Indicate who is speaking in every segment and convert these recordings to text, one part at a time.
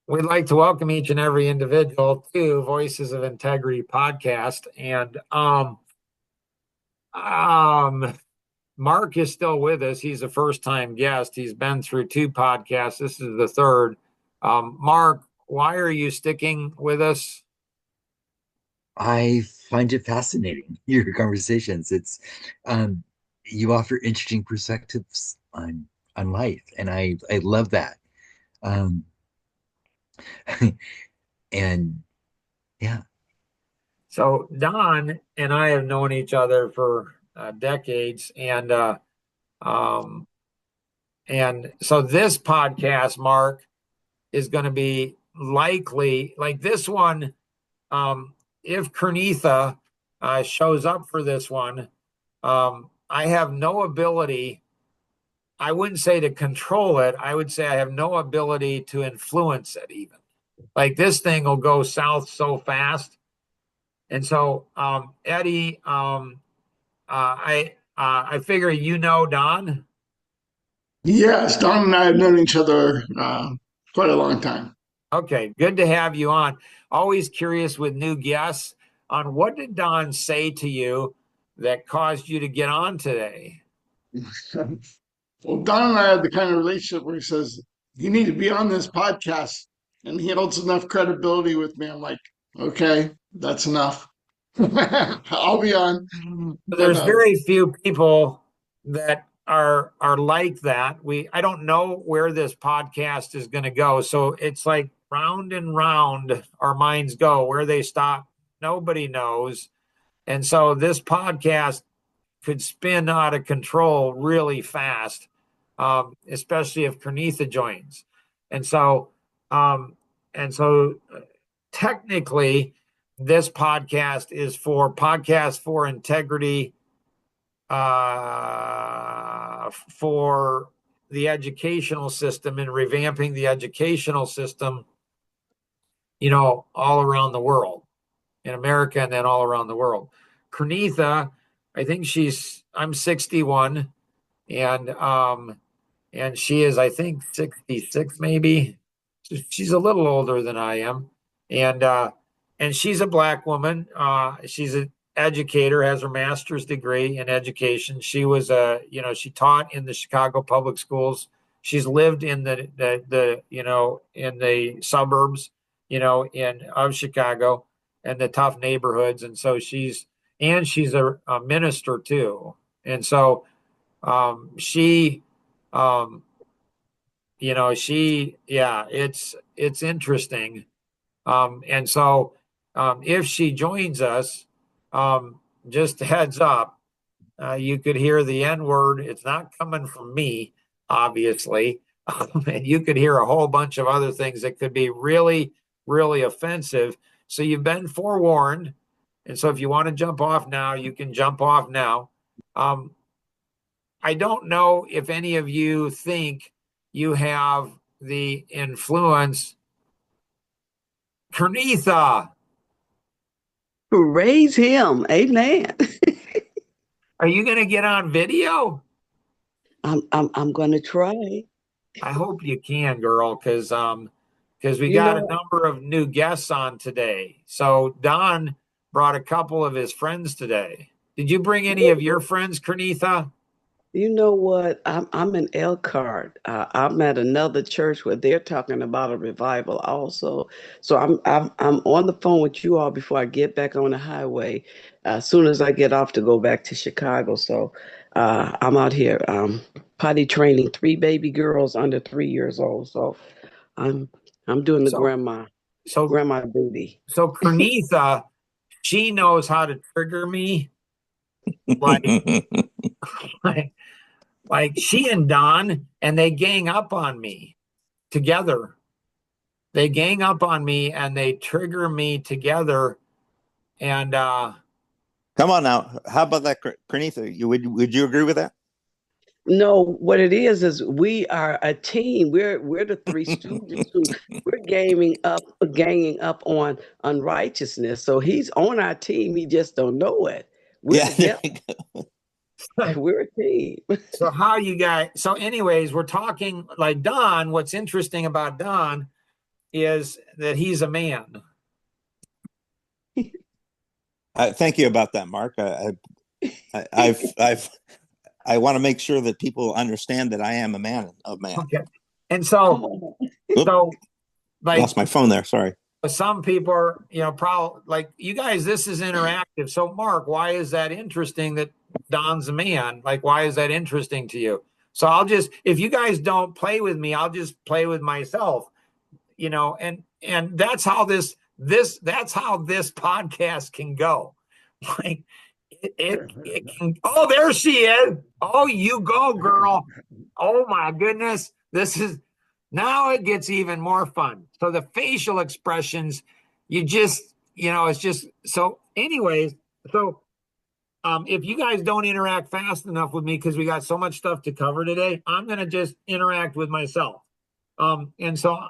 Speaker 1: We'd like to welcome each and every individual to Voices of Integrity podcast. And Mark is still with us. He's a first time guest. He's been through two podcasts. This is the third. Mark, why are you sticking with us?
Speaker 2: I find it fascinating, your conversations. Um, you offer interesting perspectives on life, and I love that. Um, and yeah,
Speaker 1: So, Don and I have known each other for decades. Um, and so this podcast, Mark, is going to be likely like this one. If Kernetha shows up for this one, I have no ability. I wouldn't say to control it. I would say I have no ability to influence it, even. Like this thing will go south so fast. And so, Eddie, I figure you know Don.
Speaker 3: Yes, Don and I have known each other quite a long time.
Speaker 1: Okay, good to have you on. Always curious with new guests on what did Don say to you that caused you to get on today?
Speaker 3: Well, Don and I have the kind of relationship where he says, "You need to be on this podcast." And he holds enough credibility with me. I'm like, okay, that's enough. I'll be on. But
Speaker 1: There's very few people that are like that. I don't know where this podcast is going to go. So it's like round and round our minds go. Where they stop, nobody knows. And so this podcast could spin out of control really fast, especially if Kernetha joins. And so, um, and so, technically, this podcast is for Podcast for Integrity, for the educational system and revamping the educational system, all around the world, in America and then all around the world. Kernetha, I'm 61, and she is, I think, 66 maybe. She's a little older than I am. And she's a black woman. She's an educator, has her master's degree in education. She taught in the Chicago public schools. She's lived in in the suburbs, in of Chicago and the tough neighborhoods. And so she's a minister too. And so she um yeah, it's interesting. And so if she joins us, um just a heads up, you could hear the N word. It's not coming from me, obviously. And you could hear a whole bunch of other things that could be really, really offensive. So you've been forewarned. And so if you want to jump off now, you can jump off now. Um, I don't know if any of you think you have the influence. Kernetha,
Speaker 4: Praise him. Amen.
Speaker 1: are you going to get on video?
Speaker 4: I'm gonna try.
Speaker 1: I hope you can, girl, because we
Speaker 4: You
Speaker 1: got a
Speaker 4: know,
Speaker 1: number of new guests on today. So Don brought a couple of his friends today. Did you bring any of your friends, Kernetha?
Speaker 4: you know what? I'm in Elkhart. I'm at another church where they're talking about a revival also. So I'm on the phone with you all before I get back on the highway. As soon as I get off to go back to Chicago. So I'm out here potty training three baby girls under 3 years old. So I'm I'm doing the
Speaker 1: So so
Speaker 4: grandma duty.
Speaker 1: so Kernetha, she knows how to trigger me like like like she and Don, and they gang up on me together. They gang up on me and they trigger me together. And
Speaker 5: Come on now. How about that, Kernetha? Would you agree with that?
Speaker 4: No, what it is we are a team. We're the three students who we're ganging up on unrighteousness. So he's on our team. He just don't know it. We're
Speaker 5: Yeah.
Speaker 4: together. We're a team.
Speaker 1: so anyways, we're talking like Don. What's interesting about Don is that he's a man.
Speaker 5: Thank you about that, Mark. I want to make sure that people understand that I am a man of man.
Speaker 1: Okay. And so,
Speaker 5: Oop,
Speaker 1: like,
Speaker 5: lost my phone there. Sorry.
Speaker 1: some people are, probably like you guys, this is interactive. So, Mark, why is that interesting that Don's a man? Like, why is that interesting to you? So if you guys don't play with me, I'll just play with myself, and that's how this podcast can go. Like, it can. Oh, there she is. Oh, you go, girl. Oh my goodness. Now it gets even more fun. So the facial expressions, it's just so anyways. So if you guys don't interact fast enough with me, because we got so much stuff to cover today, I'm gonna just interact with myself. And so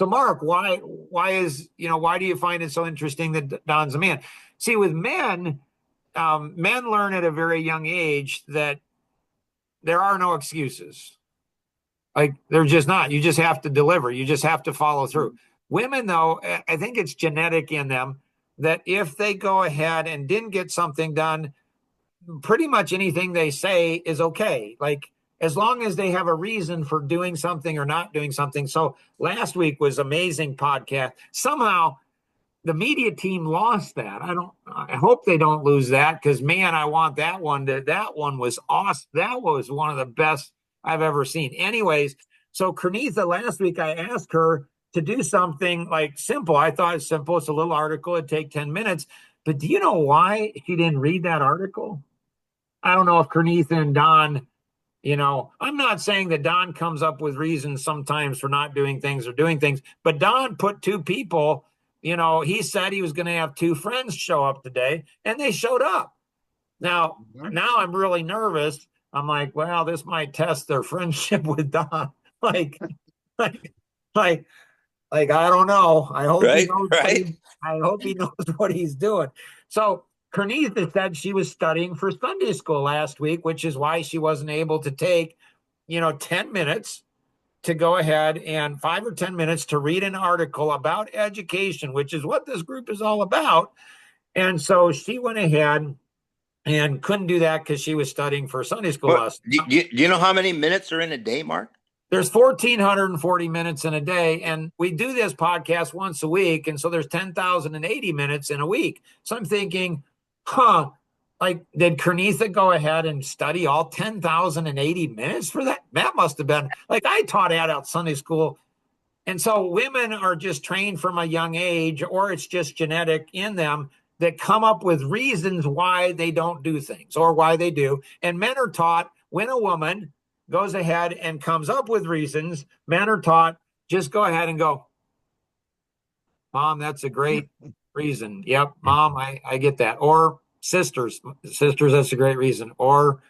Speaker 1: Mark, why do you find it so interesting that Don's a man? See, with men, men learn at a very young age that there are no excuses. Like, they're just not. You just have to deliver. You just have to follow through. Women, though, I think it's genetic in them that if they go ahead and didn't get something done, pretty much anything they say is okay. Like, as long as they have a reason for doing something or not doing something. So last week was amazing podcast. Somehow the media team lost that. I hope they don't lose that, because man, I want that one. That one was awesome. That was one of the best I've ever seen. Anyways, so Kernetha, last week I asked her to do something like simple. I thought it's simple. It's a little article. It'd take 10 minutes. But do you know why she didn't read that article? I don't know if Kernetha and Don, I'm not saying that Don comes up with reasons sometimes for not doing things or doing things, but Don put two people, he said he was going to have two friends show up today, and they showed up. Now I'm really nervous. I'm like, well, this might test their friendship with Don. like, like, like, I don't know. I hope he
Speaker 5: Right,
Speaker 1: knows
Speaker 5: right.
Speaker 1: I hope he knows what he's doing. So Kernetha said she was studying for Sunday school last week, which is why she wasn't able to take, 10 minutes to go ahead and 5 or 10 minutes to read an article about education, which is what this group is all about. And so she went ahead and couldn't do that because she was studying for Sunday school
Speaker 5: Well,
Speaker 1: lesson.
Speaker 5: do you know how many minutes are in a day, Mark?
Speaker 1: There's 1,440 minutes in a day, and we do this podcast once a week, and so there's 10,080 minutes in a week. So I'm thinking, like, did Kernetha go ahead and study all 10,080 minutes for that? That must have been, like, I taught adult Sunday school, and so women are just trained from a young age, or it's just genetic in them, that come up with reasons why they don't do things or why they do. And men are taught, when a woman goes ahead and comes up with reasons, men are taught, just go ahead and go, Mom, that's a great reason. Yep, Mom, I get that. Or sisters, that's a great reason. Or,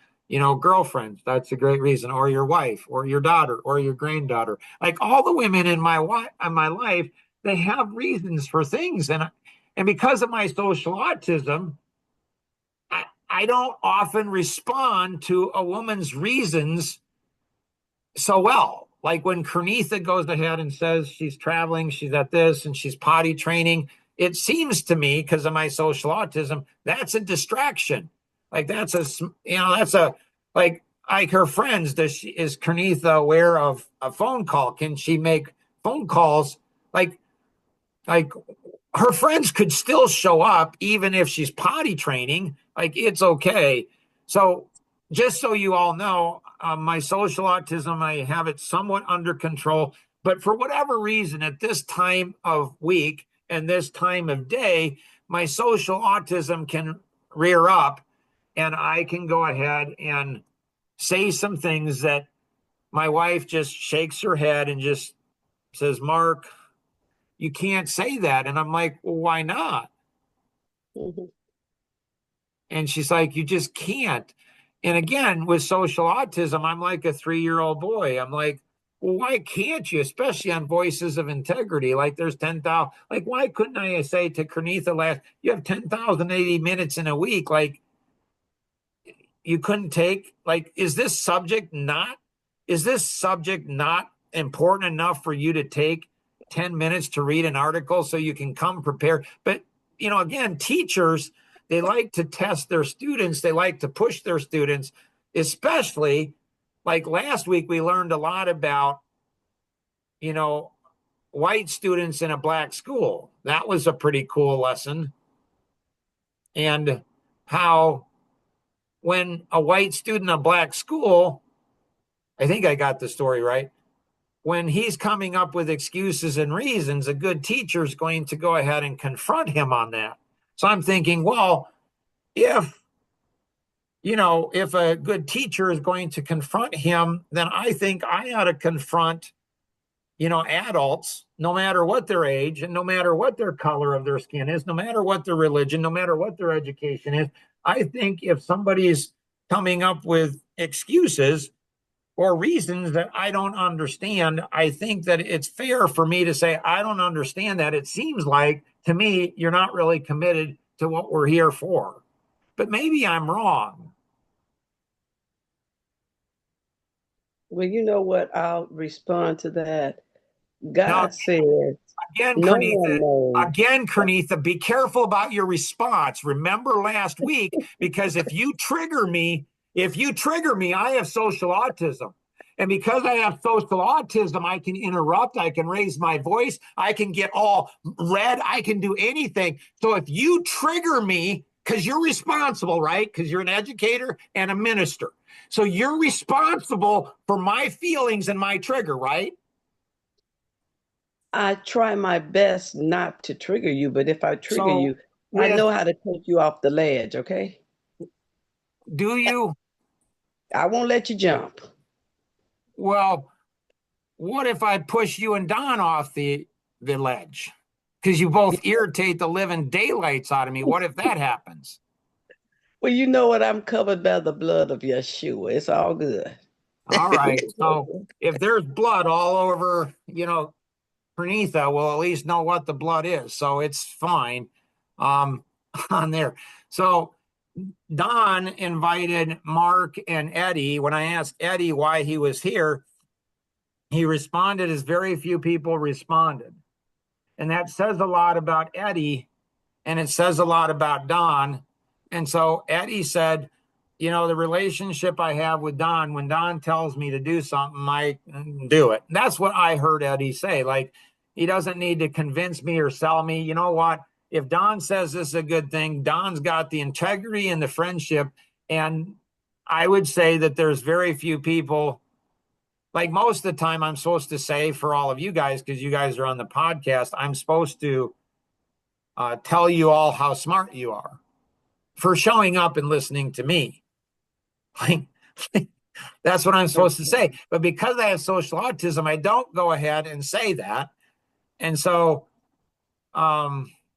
Speaker 1: girlfriends, that's a great reason. Or your wife, or your daughter, or your granddaughter. Like, all the women in my life, they have reasons for things. And because of my social autism, I don't often respond to a woman's reasons so well. Like, when Kernetha goes ahead and says she's traveling, she's at this, and she's potty training, it seems to me, because of my social autism, that's a distraction. Like, like her friends, is Kernetha aware of a phone call? Can she make phone calls? Like her friends could still show up even if she's potty training. Like, it's okay. So just so you all know, my social autism, I have it somewhat under control. But for whatever reason, at this time of week and this time of day, my social autism can rear up, and I can go ahead and say some things that my wife just shakes her head and just says, Mark, you can't say that. And I'm like, well, why not?
Speaker 4: Mhm.
Speaker 1: And she's like, you just can't. And again, with social autism, I'm like a 3-year-old boy. I'm like, well, why can't you? Especially on Voices of Integrity. Like, there's 10,000. Like, why couldn't I say to Kernetha you have 10,080 minutes in a week? Like, you couldn't take, like, is this subject not important enough for you to take 10 minutes to read an article so you can come prepared. But, again, teachers, they like to test their students. They like to push their students, especially like last week, we learned a lot about, white students in a black school. That was a pretty cool lesson. And how when a white student in a black school, I think I got the story right, when he's coming up with excuses and reasons, a good teacher is going to go ahead and confront him on that. So I'm thinking, well, if a good teacher is going to confront him, then I think I ought to confront, adults, no matter what their age and no matter what their color of their skin is, no matter what their religion, no matter what their education is. I think if somebody's coming up with excuses or reasons that I don't understand, I think that it's fair for me to say, I don't understand that. It seems like to me, you're not really committed to what we're here for. But maybe I'm wrong.
Speaker 4: Well, you know what? I'll respond to that.
Speaker 1: Now,
Speaker 4: God said,
Speaker 1: again,
Speaker 4: no one knows.
Speaker 1: Kernetha, be careful about your response. Remember last week, because if you trigger me, I have social autism. And because I have social autism, I can interrupt, I can raise my voice, I can get all red, I can do anything. So if you trigger me, because you're responsible, right? Because you're an educator and a minister. So you're responsible for my feelings and my trigger, right?
Speaker 4: I try my best not to trigger you, but if I trigger
Speaker 1: So
Speaker 4: you, I know how to take you off the ledge, okay?
Speaker 1: do you?
Speaker 4: I won't let you jump.
Speaker 1: Well, what if I push you and Don off the ledge? Because you both irritate the living daylights out of me. What if that happens?
Speaker 4: Well, you know what? I'm covered by the blood of Yeshua. It's all good.
Speaker 1: All right. So if there's blood all over, Kernetha, we'll at least know what the blood is. So it's fine on there. So Don invited Mark and Eddie. When I asked Eddie why he was here, he responded as very few people responded. And that says a lot about Eddie, and it says a lot about Don. And so Eddie said, the relationship I have with Don, when Don tells me to do something, I do it. And that's what I heard Eddie say. Like, he doesn't need to convince me or sell me. You know what? If Don says this is a good thing, Don's got the integrity and the friendship. And I would say that there's very few people, like most of the time I'm supposed to say for all of you guys, because you guys are on the podcast, I'm supposed to tell you all how smart you are for showing up and listening to me. Like, that's what I'm supposed to say. But because I have social autism, I don't go ahead and say that. And so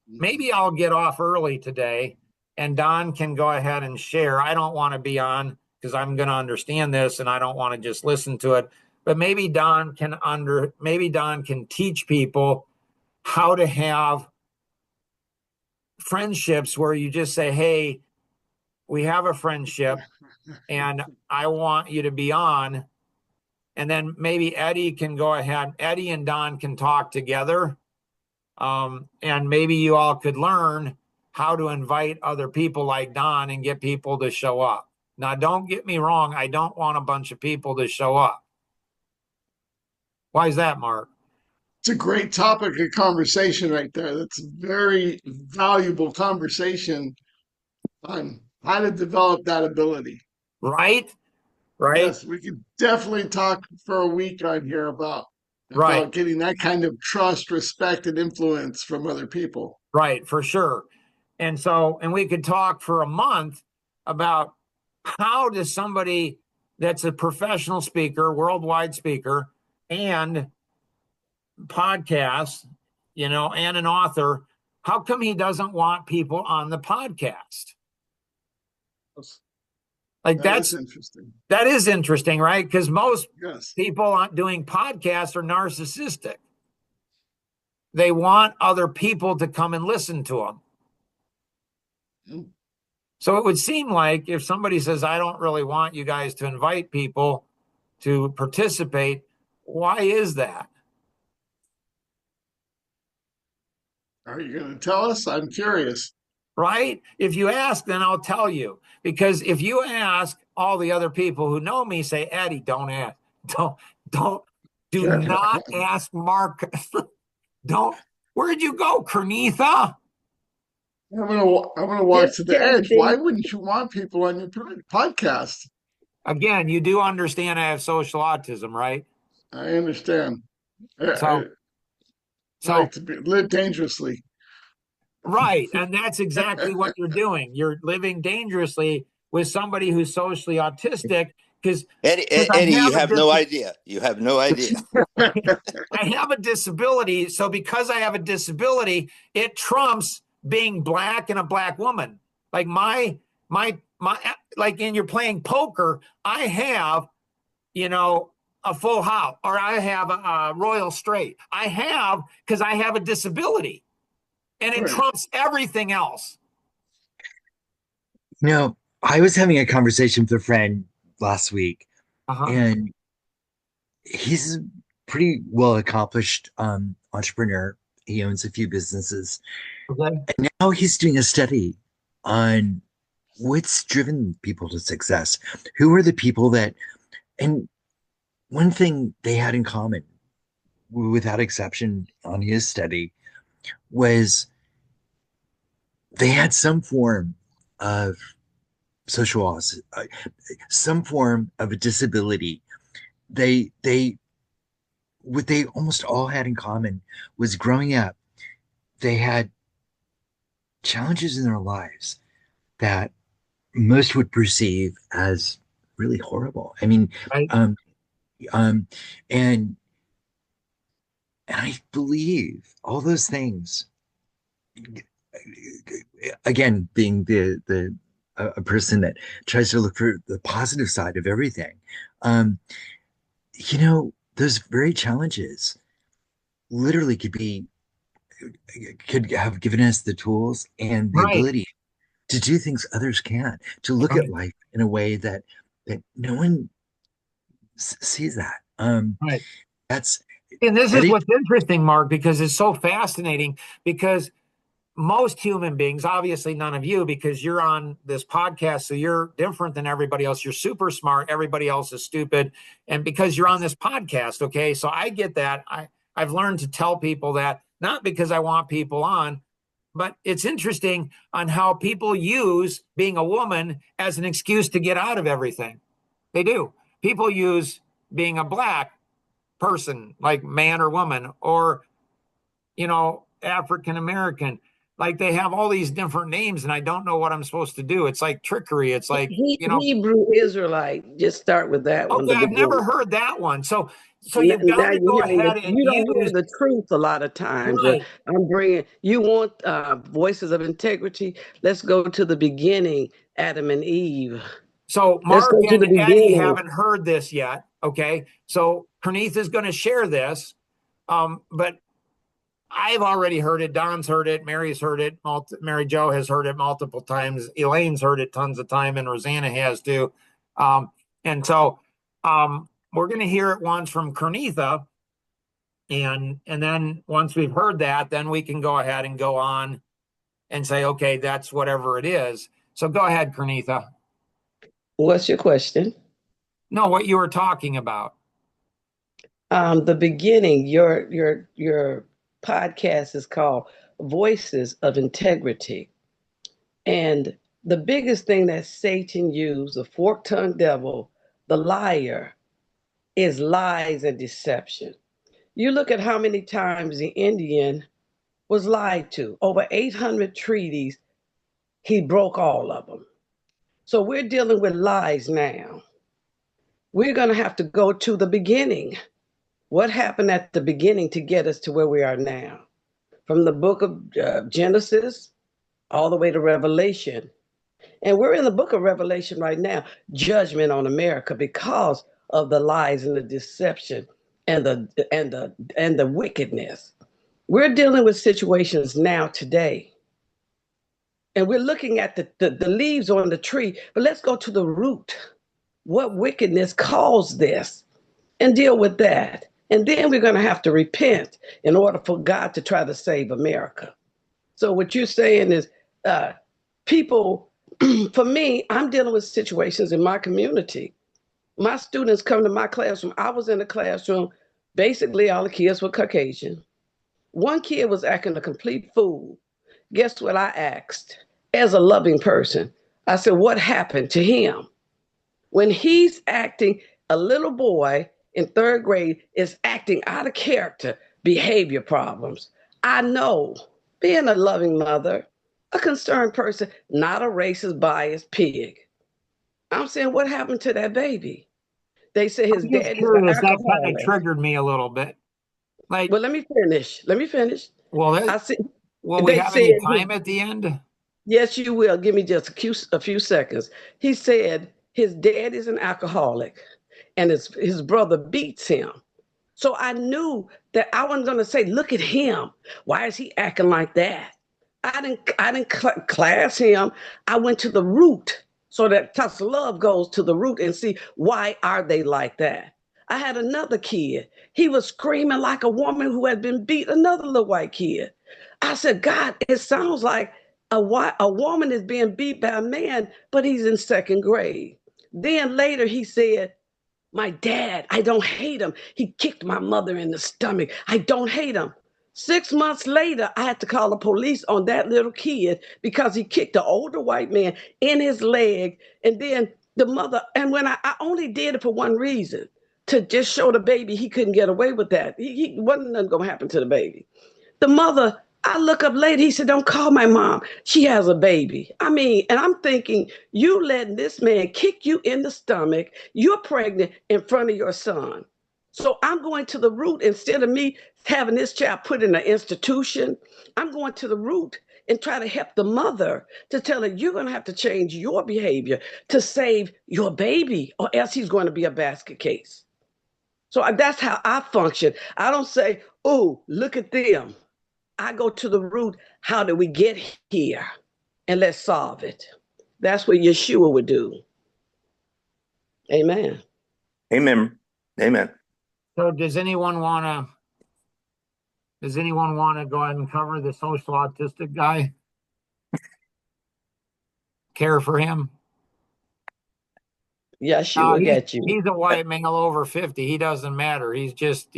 Speaker 1: maybe I'll get off early today and Don can go ahead and share. I don't want to be on because I'm going to understand this and I don't want to just listen to it. But maybe Don can teach people how to have friendships where you just say, hey, we have a friendship and I want you to be on. And then maybe Eddie can go ahead. Eddie and Don can talk together. And maybe you all could learn how to invite other people like Don and get people to show up. Now, don't get me wrong. I don't want a bunch of people to show up. Why is that, Mark?
Speaker 3: It's a great topic of conversation right there. That's a very valuable conversation on how to develop that ability.
Speaker 1: Right? Right?
Speaker 3: Yes, we could definitely talk for a week on here about
Speaker 1: Right.
Speaker 3: getting that kind of trust, respect, and influence from other people.
Speaker 1: Right, for sure. And we could talk for a month about how does somebody that's a professional speaker, worldwide speaker, and podcast, and an author, how come he doesn't want people on the podcast? Like
Speaker 3: That is interesting.
Speaker 1: that is interesting, right? Because most
Speaker 3: Yes.
Speaker 1: people doing podcasts are narcissistic. They want other people to come and listen to them.
Speaker 3: Mm.
Speaker 1: So it would seem like if somebody says, I don't really want you guys to invite people, to participate. Why is that?
Speaker 3: Are you going to tell us? I'm curious.
Speaker 1: Right? If you ask, then I'll tell you. Because if you ask all the other people who know me, say, Eddie, don't ask. Don't, don't, do not ask Mark. Don't. Where'd you go, Kernetha?
Speaker 3: I'm gonna walk
Speaker 4: Just
Speaker 3: to the edge. Why
Speaker 4: testing.
Speaker 3: wouldn't you want people on your podcast?
Speaker 1: Again, you do understand I have social autism, right?
Speaker 3: I understand. I
Speaker 1: So,
Speaker 3: like
Speaker 1: so
Speaker 3: to live dangerously.
Speaker 1: right. And that's exactly what you're doing. You're living dangerously with somebody who's socially autistic because I
Speaker 5: Eddie, you
Speaker 1: have a
Speaker 5: have no idea. You have no idea.
Speaker 1: I have a disability. So because I have a disability, it trumps being black and a black woman. Like my like in you're playing poker, I have, you know, a full house or I have a royal straight. I have because I have a disability and it
Speaker 3: Right.
Speaker 1: trumps everything else.
Speaker 2: You know, I was having a conversation with a friend last week,
Speaker 1: Uh-huh.
Speaker 2: and he's a pretty well accomplished entrepreneur. He owns a few businesses.
Speaker 1: Okay.
Speaker 2: And now he's doing a study on what's driven people to success. Who are the people that, and one thing they had in common, without exception, on his study was they had some form of social, some form of a disability. They what they almost all had in common was growing up. They had challenges in their lives that most would perceive as really horrible. I mean,
Speaker 1: Right.
Speaker 2: um, um, and and I believe all those things. Again, being the a person that tries to look for the positive side of everything, um, those very challenges literally could have given us the tools and the
Speaker 1: Right.
Speaker 2: ability to do things others can't, to look at
Speaker 1: Right.
Speaker 2: life in a way that no one sees that.
Speaker 1: Right.
Speaker 2: That's
Speaker 1: And this is
Speaker 2: Eddie.
Speaker 1: what's interesting, Mark, because it's so fascinating because most human beings, obviously none of you, because you're on this podcast, so you're different than everybody else. You're super smart. Everybody else is stupid. And because you're on this podcast, okay, so I get that. I've learned to tell people that, not because I want people on, but it's interesting on how people use being a woman as an excuse to get out of everything. They do. People use being a black person, like man or woman, or African American. Like they have all these different names, and I don't know what I'm supposed to do. It's like trickery. It's like,
Speaker 4: Hebrew Israelite. Just start with that one,
Speaker 1: okay,
Speaker 4: the
Speaker 1: I've never
Speaker 4: beginning.
Speaker 1: heard that one. So you've got
Speaker 4: Now
Speaker 1: to
Speaker 4: you're
Speaker 1: go
Speaker 4: hearing
Speaker 1: ahead and
Speaker 4: you don't hear
Speaker 1: use
Speaker 4: the truth a lot of times.
Speaker 1: right.
Speaker 4: I'm bringing you want voices of integrity. Let's go to the beginning, Adam and Eve.
Speaker 1: So
Speaker 4: Let's
Speaker 1: Mark
Speaker 4: go to
Speaker 1: and
Speaker 4: the
Speaker 1: Eddie
Speaker 4: beginning.
Speaker 1: haven't heard this yet. Okay, so Kernetha is going to share this, but I've already heard it. Don's heard it. Mary's heard it. Mary Jo has heard it multiple times. Elaine's heard it tons of time, and Rosanna has too. And so we're going to hear it once from Kernetha, and then once we've heard that, then we can go ahead and go on and say, okay, that's whatever it is. So go ahead, Kernetha.
Speaker 4: What's your question?
Speaker 1: No, what you were talking about.
Speaker 4: The beginning. Your podcast is called Voices of Integrity, and the biggest thing that Satan used, the fork-tongued devil, the liar, is lies and deception. You look at how many times the Indian was lied to. Over 800 treaties, he broke all of them. So we're dealing with lies now. We're going to have to go to the beginning. What happened at the beginning to get us to where we are now? From the book of Genesis all the way to Revelation. And we're in the book of Revelation right now, judgment on America because of the lies and the deception and the wickedness. We're dealing with situations now today. And we're looking at the leaves on the tree, but let's go to the root. What wickedness caused this and deal with that. And then we're going to have to repent in order for God to try to save America. So what you're saying is people, for me, I'm dealing with situations in my community. My students come to my classroom. I was in the classroom. Basically, all the kids were Caucasian. One kid was acting a complete fool. Guess what I asked? As a loving person, I said, what happened to him? When he's acting, a little boy in third grade is acting out of character, behavior problems. I know, being a loving mother, a concerned person, not a racist, biased pig. I'm saying, what happened to that baby? They say his
Speaker 1: I'm just
Speaker 4: daddy's an
Speaker 1: curious. That kind of
Speaker 4: alcoholic.
Speaker 1: triggered me a little bit. Like,
Speaker 4: Well, let me finish. Let me finish.
Speaker 1: well,
Speaker 4: I see.
Speaker 1: will we
Speaker 4: They
Speaker 1: have
Speaker 4: said,
Speaker 1: any time at the end?
Speaker 4: yes, you will. Give me just a few seconds. He said his dad is an alcoholic and his brother beats him. So I knew that I wasn't going to say, look at him. Why is he acting like that? I didn't class him. I went to the root so that tough love goes to the root and see why are they like that. I had another kid. He was screaming like a woman who had been beat, another little white kid. I said, God, it sounds like a woman is being beat by a man, but he's in second grade. Then later he said, my dad, I don't hate him. He kicked my mother in the stomach. I don't hate him. 6 months later, I had to call the police on that little kid because he kicked the older white man in his leg. And then the mother, and when I only did it for one reason, to just show the baby he couldn't get away with that. He wasn't nothing going to happen to the baby. The mother, I look up later, he said, don't call my mom. She has a baby. I mean, and I'm thinking, you letting this man kick you in the stomach, you're pregnant in front of your son. So I'm going to the root instead of me having this child put in an institution. I'm going to the root and try to help the mother to tell her you're going to have to change your behavior to save your baby, or else he's going to be a basket case. So that's how I function. I don't say, oh, look at them. I go to the root. How did we get here? And let's solve it. That's what Yeshua would do. Amen.
Speaker 5: Amen. Amen.
Speaker 1: So does anyone want to go ahead and cover the social autistic guy? Care for him?
Speaker 4: Yeshua
Speaker 1: He's
Speaker 4: got you.
Speaker 1: he's a white male over 50. He doesn't matter. He's just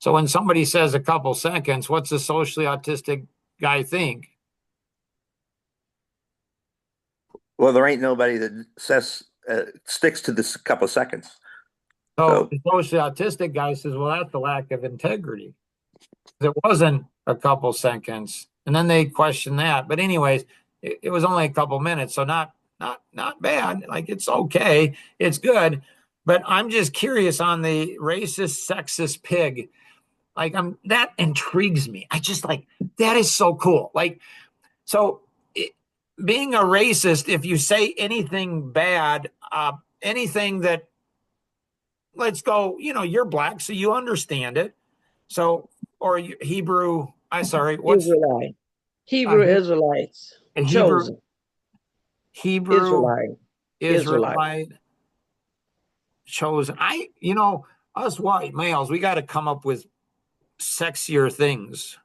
Speaker 1: so when somebody says a couple seconds, what's a socially autistic guy think?
Speaker 5: Well, there ain't nobody that says sticks to this couple seconds.
Speaker 1: So
Speaker 5: So
Speaker 1: the socially autistic guy says, well, that's the lack of integrity. It wasn't a couple seconds. And then they question that. But anyways, it was only a couple minutes, so not bad. Like it's okay. It's good. But I'm just curious on the racist, sexist pig. Like that intrigues me. I just like that is so cool. Like so it, being a racist, if you say anything bad, anything that let's go, you're black, so you understand it. So or Hebrew, I sorry, what's
Speaker 4: Israelite.
Speaker 1: uh,
Speaker 4: Hebrew Israelites.
Speaker 1: a Hebrew
Speaker 4: Chosen.
Speaker 1: Hebrew
Speaker 4: Israelite. Israelite.
Speaker 1: Israelite chosen. Us white males, we got to come up with sexier things.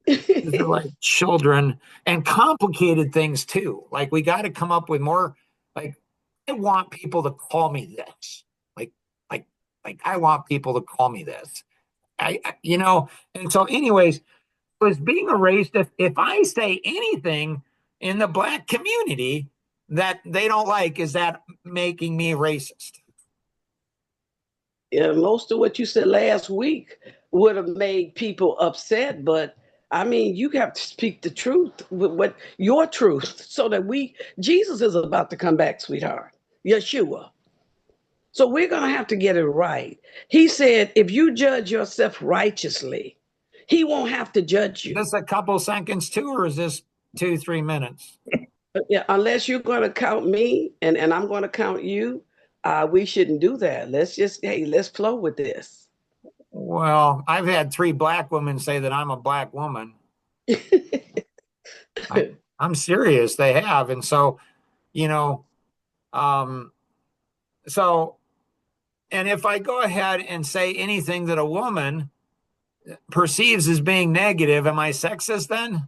Speaker 1: Israelite children and complicated things too. Like we got to come up with more. Like I want people to call me this. Like like like I want people to call me this. And so anyways, was being erased if I say anything in the black community that they don't like, is that making me racist?
Speaker 4: Yeah, most of what you said last week would have made people upset, but I mean, you have to speak the truth with what your truth so that Jesus is about to come back, sweetheart. Yeshua. So we're going to have to get it right. He said, if you judge yourself righteously, he won't have to judge
Speaker 1: Is
Speaker 4: you.
Speaker 1: this a couple seconds too, or is this 2-3 minutes?
Speaker 4: Yeah, unless you're going to count me and I'm going to count you, we shouldn't do that. Let's flow with this.
Speaker 1: Well, I've had 3 black women say that I'm a black woman. I'm serious. They have. And so, you know, um, so, and if I go ahead and say anything that a woman perceives as being negative. Am I sexist then?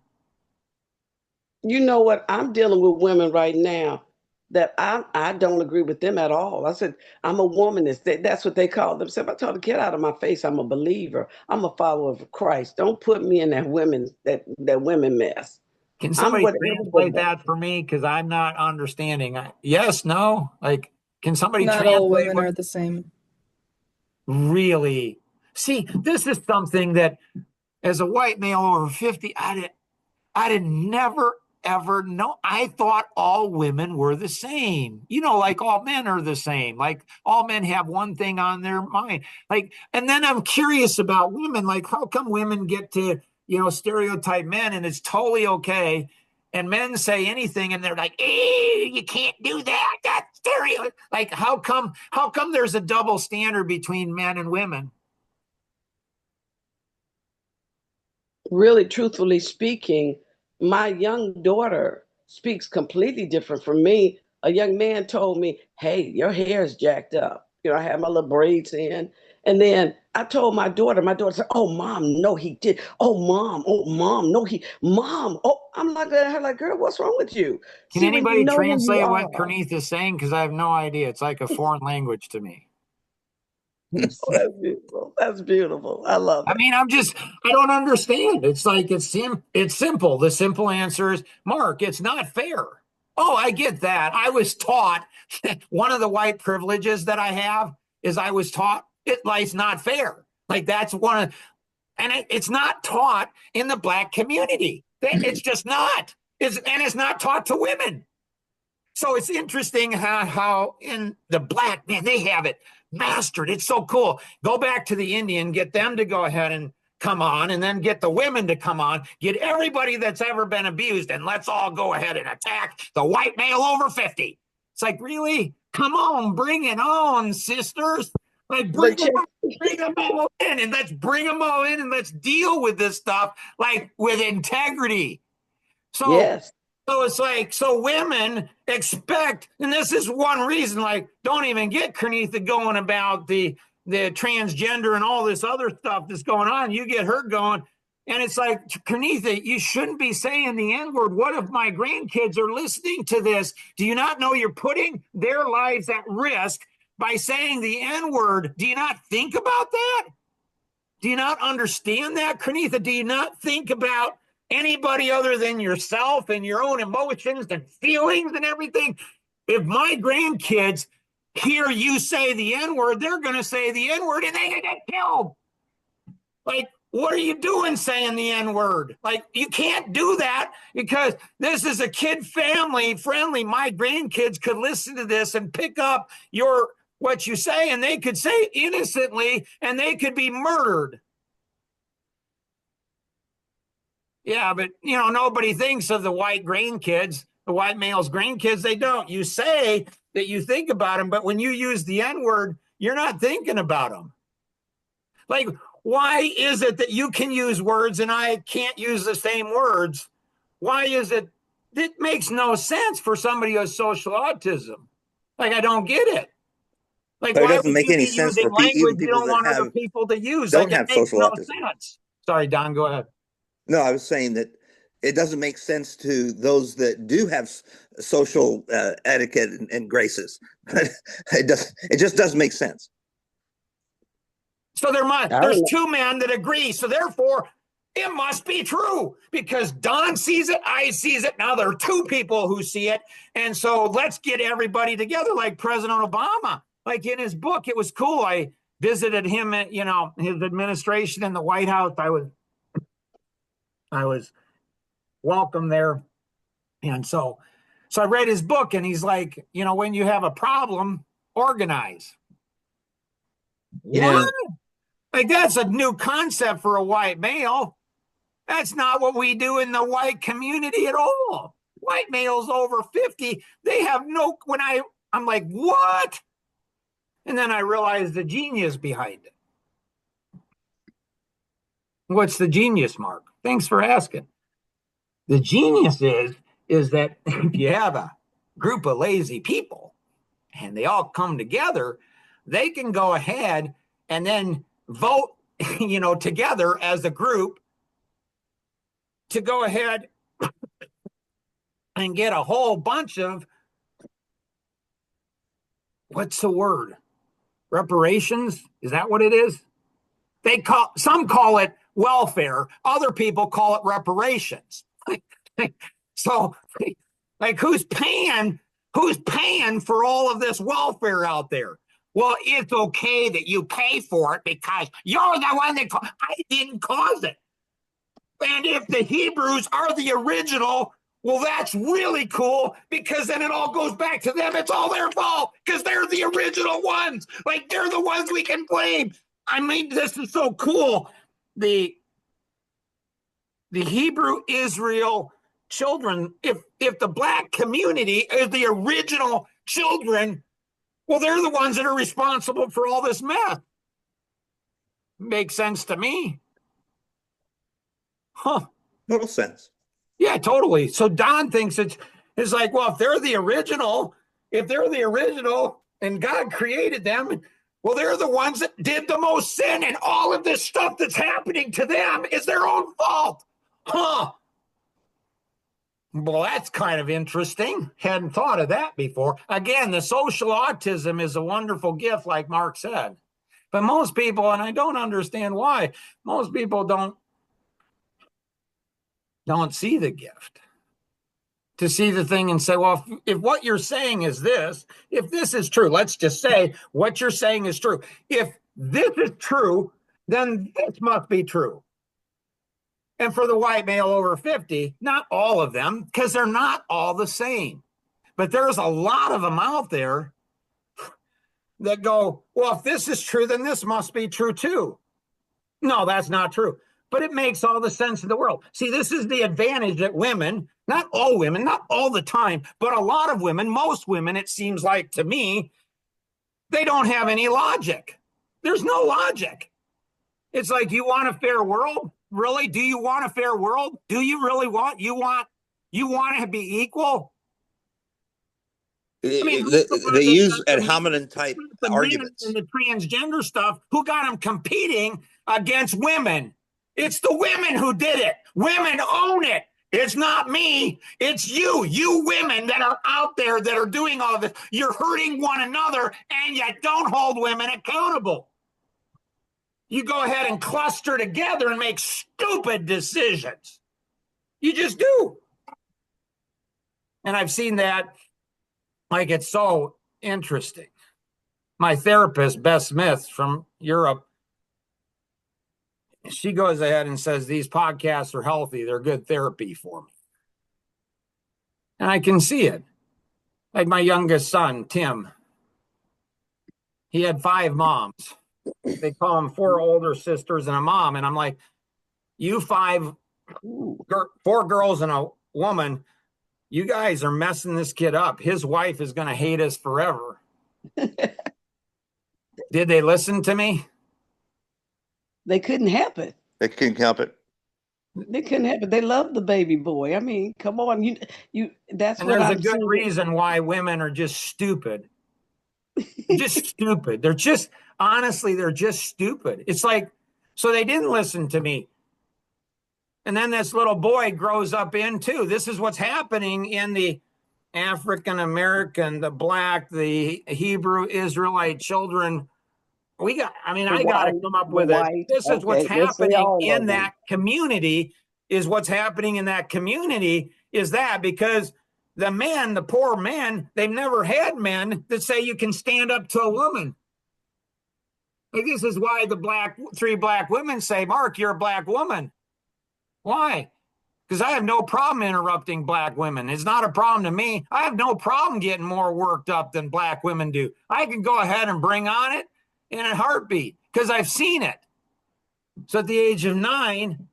Speaker 4: You know what? I'm dealing with women right now that I don't agree with them at all. I said I'm a womanist. That's what they call themselves. I told them, get out of my face. I'm a believer. I'm a follower of Christ. Don't put me in that women mess.
Speaker 1: Can
Speaker 4: I'm
Speaker 1: somebody
Speaker 4: whatever they
Speaker 1: translate
Speaker 4: want.
Speaker 1: that for me? Because I'm not understanding. Yes, no? Like, can somebody
Speaker 6: Not all
Speaker 1: translate
Speaker 6: women
Speaker 1: what
Speaker 6: are the same.
Speaker 1: really? See, this is something that as a white male over 50, I did never ever know. I thought all women were the same. Like all men are the same. Like all men have one thing on their mind. Like, and then I'm curious about women. Like, how come women get to, stereotype men and it's totally okay? And men say anything and they're like, you can't do that. That's stereo. Like, how come there's a double standard between men and women?
Speaker 4: Really, truthfully speaking, my young daughter speaks completely different from me. A young man told me, "Hey, your hair is jacked up." I had my little braids in. And then I told my daughter said, "Oh, mom, no, he did. Oh, mom, no, mom." Oh, I'm looking at her like, girl, what's wrong with you?
Speaker 1: Can
Speaker 4: See, when you
Speaker 1: anybody
Speaker 4: know who you
Speaker 1: translate what
Speaker 4: are.
Speaker 1: Kernetha is saying? Because I have no idea. It's like a foreign language to me.
Speaker 4: Oh, that's beautiful. That's beautiful. I love
Speaker 1: I
Speaker 4: it.
Speaker 1: mean, I don't understand. It's like it's simple. The simple answer is, Mark, it's not fair. Oh, I get that. I was taught one of the white privileges that I have is I was taught life's not fair. Like that's and it's not taught in the black community. It's just not. It's not taught to women. So it's interesting how in the black, man, they have it mastered. It's so cool. Go back to the Indian, get them to go ahead and come on, and then get the women to come on, get everybody that's ever been abused, and let's all go ahead and attack the white male over 50. It's like, really? Come on, bring it on, sisters. Like,
Speaker 4: But check,
Speaker 1: bring them all in, and let's bring them all in, and let's deal with this stuff like with integrity. So
Speaker 4: yes.
Speaker 1: so it's like, so women expect, and this is one reason, like, don't even get Kernetha going about the transgender and all this other stuff that's going on. You get her going. And it's like, Kernetha, you shouldn't be saying the N-word. What if my grandkids are listening to this? Do you not know you're putting their lives at risk by saying the N-word? Do you not think about that? Do you not understand that, Kernetha? Do you not think about anybody other than yourself and your own emotions and feelings and everything? If my grandkids hear you say the N word, they're going to say the N word and they can get killed. Like, what are you doing saying the N word? Like, you can't do that because this is a kid family friendly. My grandkids could listen to this and pick up what you say, and they could say innocently and they could be murdered. Yeah, but nobody thinks of the white grandkids, the white male's grandkids. They don't. You say that you think about them, but when you use the N word, you're not thinking about them. Like, why is it that you can use words and I can't use the same words? Why is it? It makes no sense for somebody who has social autism. Like, I don't get it. Like,
Speaker 5: But it
Speaker 1: why
Speaker 5: doesn't
Speaker 1: would
Speaker 5: make
Speaker 1: you
Speaker 5: any
Speaker 1: be
Speaker 5: sense
Speaker 1: using
Speaker 5: for
Speaker 1: language
Speaker 5: even
Speaker 1: you
Speaker 5: people
Speaker 1: don't
Speaker 5: that
Speaker 1: want other people to use?
Speaker 5: don't
Speaker 1: Like, it
Speaker 5: have
Speaker 1: makes
Speaker 5: social
Speaker 1: no
Speaker 5: autism.
Speaker 1: sense. Sorry, Don, go ahead.
Speaker 5: No, I was saying that it doesn't make sense to those that do have social etiquette and graces, but it just doesn't make sense.
Speaker 1: So
Speaker 4: I
Speaker 1: there's
Speaker 4: remember.
Speaker 1: two men that agree. So therefore, it must be true because Don sees it, I sees it. Now there are two people who see it, and so let's get everybody together, like President Obama. Like in his book, it was cool. I visited him at his administration in the White House. I was welcome there, and so I read his book, and he's like, when you have a problem, organize.
Speaker 2: Yeah,
Speaker 1: What? Like that's a new concept for a white male. That's not what we do in the white community at all. White males over 50, they have I'm like, what? And then I realized the genius behind it. What's the genius, Mark? Thanks for asking. The genius is that if you have a group of lazy people and they all come together, they can go ahead and then vote together as a group to go ahead and get a whole bunch of, what's the word? Reparations? Is that what it is? Some call it welfare. Other people call it reparations. So, like, who's paying for all of this welfare out there? Well, it's okay that you pay for it because you're the one I didn't cause it. And if the Hebrews are the original, well, that's really cool because then it all goes back to them. It's all their fault because they're the original ones. Like, they're the ones we can blame. I mean, this is so cool. The Hebrew Israel children, if the black community is the original children, well, they're the ones that are responsible for all this mess. Makes sense to me. Huh.
Speaker 5: Total sense.
Speaker 1: Yeah, totally. So Don thinks it's like, well, if they're the original and God created them, well, they're the ones that did the most sin, and all of this stuff that's happening to them is their own fault. Huh. Well, that's kind of interesting. Hadn't thought of that before. Again, the social autism is a wonderful gift, like Mark said. But most people, and I don't understand why, most people don't see the gift. To see the thing and say, well, if what you're saying is this, if this is true, let's just say what you're saying is true. If this is true, then this must be true. And for the white male over 50, not all of them, because they're not all the same. But there's a lot of them out there that go, well, if this is true, then this must be true too. No, that's not true. But it makes all the sense in the world. See, this is the advantage that women, not all women, not all the time, but a lot of women, most women, it seems like to me, they don't have any logic. There's no logic. It's like, you want a fair world? Really? Do you want a fair world? Do you really want to be equal? I mean,
Speaker 5: They use ad hominem type
Speaker 1: the
Speaker 5: arguments.
Speaker 1: And the transgender stuff, who got them competing against women? It's the women who did it. Women own it. It's not me. It's you women that are out there that are doing all of this. You're hurting one another, and you don't hold women accountable. You go ahead and cluster together and make stupid decisions. You just do. And I've seen that. Like, it's so interesting. My therapist, Beth Smith from Europe, she goes ahead and says, these podcasts are healthy. They're good therapy for me. And I can see it. Like my youngest son, Tim, he had 5 moms. They call him 4 older sisters and a mom. And I'm like, you 4 girls and a woman, you guys are messing this kid up. His wife is going to hate us forever. Did they listen to me?
Speaker 4: They couldn't help it.
Speaker 5: They couldn't help it.
Speaker 4: They couldn't help it. They love the baby boy. I mean, come on, you. That's
Speaker 1: And
Speaker 4: what
Speaker 1: there's
Speaker 4: I'm
Speaker 1: a good
Speaker 4: saying.
Speaker 1: reason why women are just stupid. Just stupid. They're just, honestly, they're just stupid. It's like, so they didn't listen to me. And then this little boy grows up into, this is what's happening in the African American, the black, the Hebrew Israelite children. I got to come up with it. This is what's happening in that community, is what's happening in that community is that because the men, the poor men, they've never had men that say you can stand up to a woman. Like, this is why the 3 black women say, Mark, you're a black woman. Why? Because I have no problem interrupting black women. It's not a problem to me. I have no problem getting more worked up than black women do. I can go ahead and bring on it in a heartbeat because I've seen it. So at the age of 9,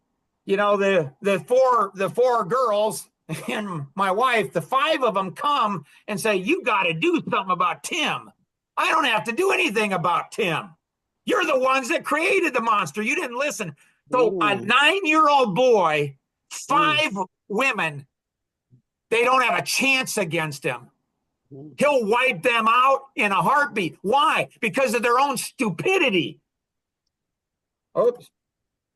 Speaker 1: the four girls and my wife, the 5 of them come and say, you got to do something about Tim. I don't have to do anything about Tim. You're the ones that created the monster. You didn't listen. So a 9-year-old boy, 5 women, they don't have a chance against him. He'll wipe them out in a heartbeat. Why? Because of their own stupidity. Oops.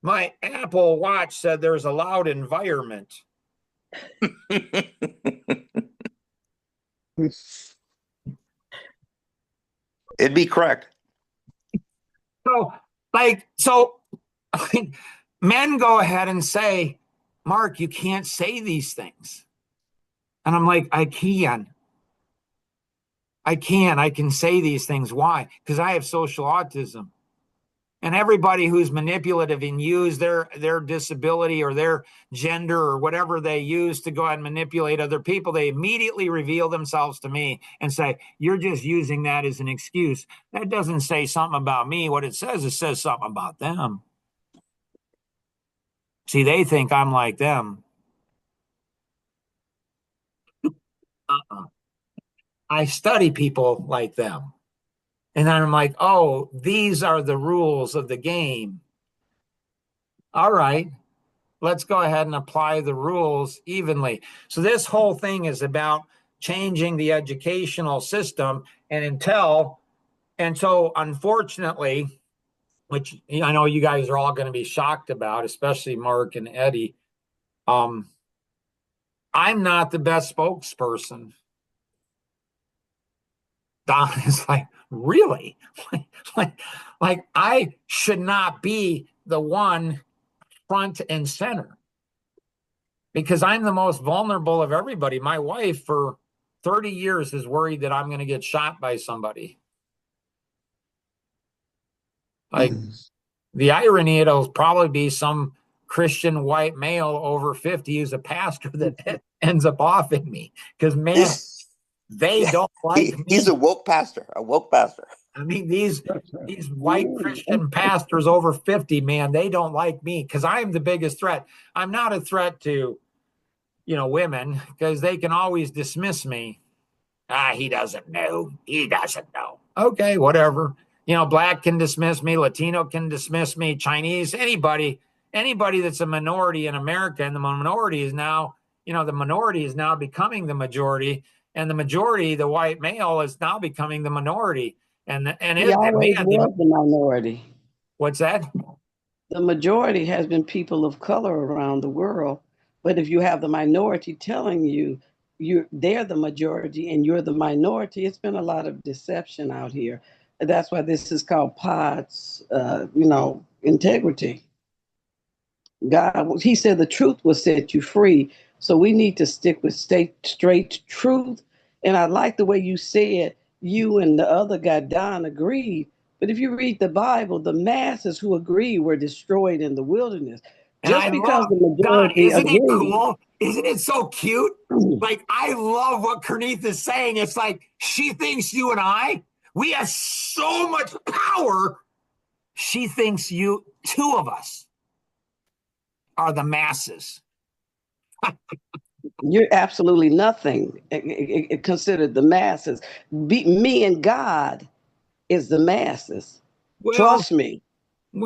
Speaker 1: My Apple Watch said there's a loud environment.
Speaker 5: It'd be correct.
Speaker 1: So, so I mean, men go ahead and say, Mark, you can't say these things. And I'm like, I can say these things. Why? Because I have social autism. And everybody who's manipulative and use their disability or their gender or whatever they use to go ahead and manipulate other people, they immediately reveal themselves to me and say, you're just using that as an excuse. That doesn't say something about me. What it says something about them. See, they think I'm like them. Uh-uh. I study people like them. And then I'm like, oh, these are the rules of the game. All right, let's go ahead and apply the rules evenly. So this whole thing is about changing the educational system. And so unfortunately, which I know you guys are all going to be shocked about, especially Mark and Eddie, I'm not the best spokesperson. Don is like, really? like I should not be the one front and center because I'm the most vulnerable of everybody. My wife for 30 years is worried that I'm going to get shot by somebody. Like the irony, it'll probably be some Christian white male over 50 who's a pastor that ends up offing me because, man, they don't like me.
Speaker 5: He's a woke pastor.
Speaker 1: I mean, these white Christian pastors over 50, man, they don't like me because I'm the biggest threat. I'm not a threat to, women because they can always dismiss me. He doesn't know. He doesn't know. Okay, whatever. Black can dismiss me, Latino can dismiss me, Chinese, anybody that's a minority in America, and the minority is now becoming the majority, and the majority, the white male, is now becoming the minority.
Speaker 4: He always was the minority.
Speaker 1: What's that?
Speaker 4: The majority has been people of color around the world. But if you have the minority telling they're the majority and you're the minority, it's been a lot of deception out here. That's why this is called PODS, integrity. God, he said the truth will set you free. So we need to stick with straight truth. And I like the way you said you and the other guy, Don, agreed. But if you read the Bible, the masses who agree were destroyed in the wilderness.
Speaker 1: And
Speaker 4: Just because the
Speaker 1: Don,
Speaker 4: majority
Speaker 1: isn't it
Speaker 4: agreed.
Speaker 1: cool? Isn't it so cute? Like, I love what Kernetha is saying. It's like she thinks you and we have so much power. She thinks two of us are the masses.
Speaker 4: You're absolutely nothing considered the masses. Me and God is the masses.
Speaker 1: Well,
Speaker 4: trust me.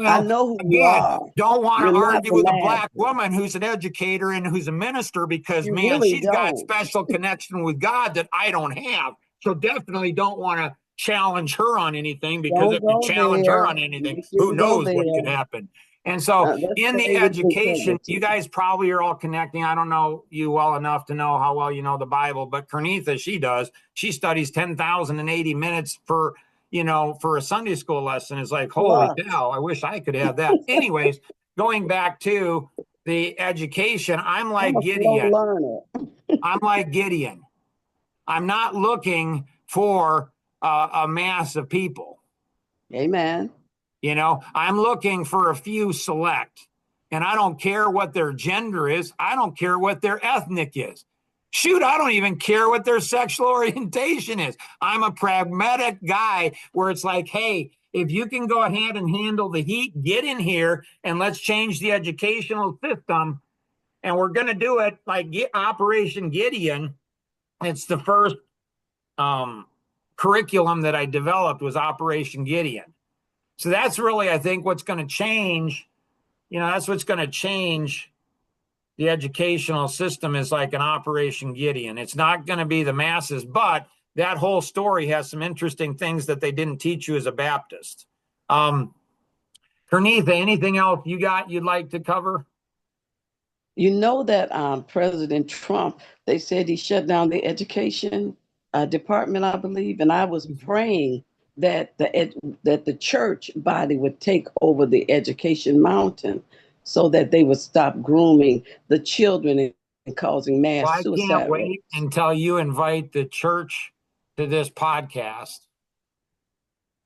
Speaker 4: I know who you are.
Speaker 1: Don't want to
Speaker 4: You're
Speaker 1: argue with a black woman who's an educator and who's a minister because,
Speaker 4: you
Speaker 1: man,
Speaker 4: really
Speaker 1: she's got special connection with God that I don't have. So definitely don't want to challenge her on anything because if you challenge her on anything, who knows what could happen. And so in the education, you guys probably are all connecting. I don't know you well enough to know how well you know the Bible, but Kernetha, she does. She studies 10,080 minutes for a Sunday school lesson. Is like, holy cow, I wish I could have that. Anyways, going back to the education, I'm like Gideon. I'm like Gideon. I'm not looking for a mass of people.
Speaker 4: Amen.
Speaker 1: I'm looking for a few select. And I don't care what their gender is. I don't care what their ethnic is. Shoot, I don't even care what their sexual orientation is. I'm a pragmatic guy where it's like, hey, if you can go ahead and handle the heat, get in here and let's change the educational system. And we're going to do it like Operation Gideon. It's the first curriculum that I developed was Operation Gideon. So that's really, I think, what's going to change. That's what's going to change the educational system is like an Operation Gideon. It's not going to be the masses, but that whole story has some interesting things that they didn't teach you as a Baptist. Kernetha Kernetha, anything else you'd like to cover?
Speaker 4: You know that President Trump, they said he shut down the education department, I believe, and I was praying that that the church body would take over the education mountain, so that they would stop grooming the children and causing
Speaker 1: Well,
Speaker 4: mass
Speaker 1: I can't
Speaker 4: suicide
Speaker 1: wait
Speaker 4: rates.
Speaker 1: until you invite the church to this podcast.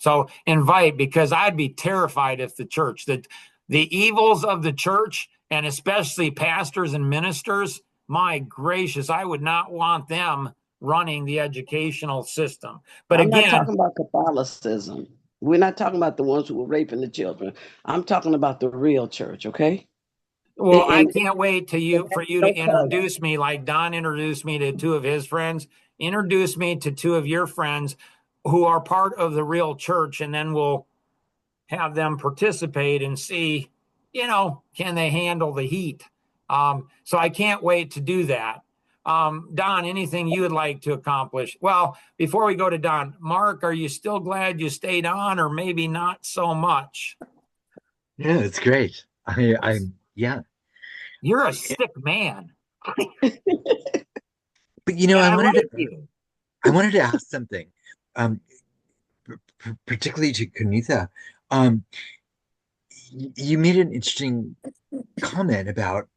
Speaker 1: So invite, because I'd be terrified if the church, that the evils of the church, and especially pastors and ministers, my gracious, I would not want them running the educational system. But
Speaker 4: I'm not
Speaker 1: again,
Speaker 4: talking about Catholicism. We're not talking about the ones who were raping the children. I'm talking about the real church, okay?
Speaker 1: well, I
Speaker 4: And
Speaker 1: can't wait for you to
Speaker 4: no color.
Speaker 1: introduce me like Don introduced me to two of his friends. Introduce me to two of your friends who are part of the real church, and then we'll have them participate and see, can they handle the heat? So I can't wait to do that. Don, anything you would like to accomplish? Well, before we go to Don, Mark, are you still glad you stayed on, or maybe not so much?
Speaker 2: Yeah, it's great. Yeah.
Speaker 1: You're a sick man,
Speaker 2: But
Speaker 1: and I
Speaker 2: I
Speaker 1: like you.
Speaker 2: wanted to ask something, um, particularly to Kunitha. Um, you made an interesting comment about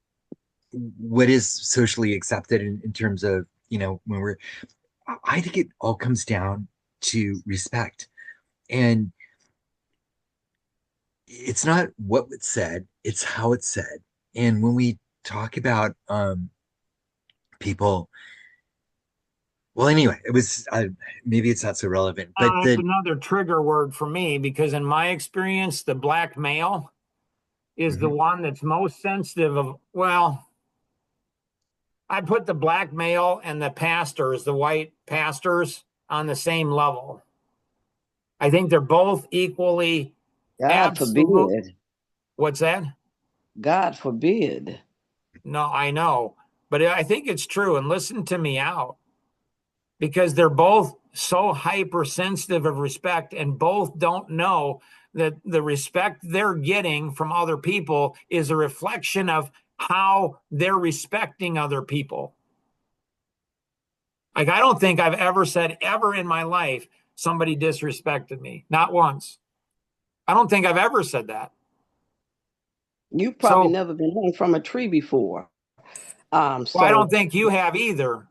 Speaker 2: what is socially accepted in terms of, when I think it all comes down to respect. And it's not what was said, it's how it's said. And when we talk about people, well, anyway, it was maybe it's not so relevant, but
Speaker 1: That's
Speaker 2: the
Speaker 1: another trigger word for me, because in my experience, the black male is the
Speaker 2: Mhm.
Speaker 1: one that's most sensitive of, well, I put the black male and the pastors, the white pastors, on the same level. I think they're both equally
Speaker 4: God
Speaker 1: absolute.
Speaker 4: forbid.
Speaker 1: What's that?
Speaker 4: God forbid.
Speaker 1: No, I know, but I think it's true. And listen to me out, because they're both so hypersensitive of respect, and both don't know that the respect they're getting from other people is a reflection of how they're respecting other people. Like, I don't think I've ever said ever in my life somebody disrespected me. Not once. I don't think I've ever said that.
Speaker 4: You've probably
Speaker 1: So,
Speaker 4: never been hung from a tree before.
Speaker 1: well, I don't
Speaker 4: So
Speaker 1: think you have either.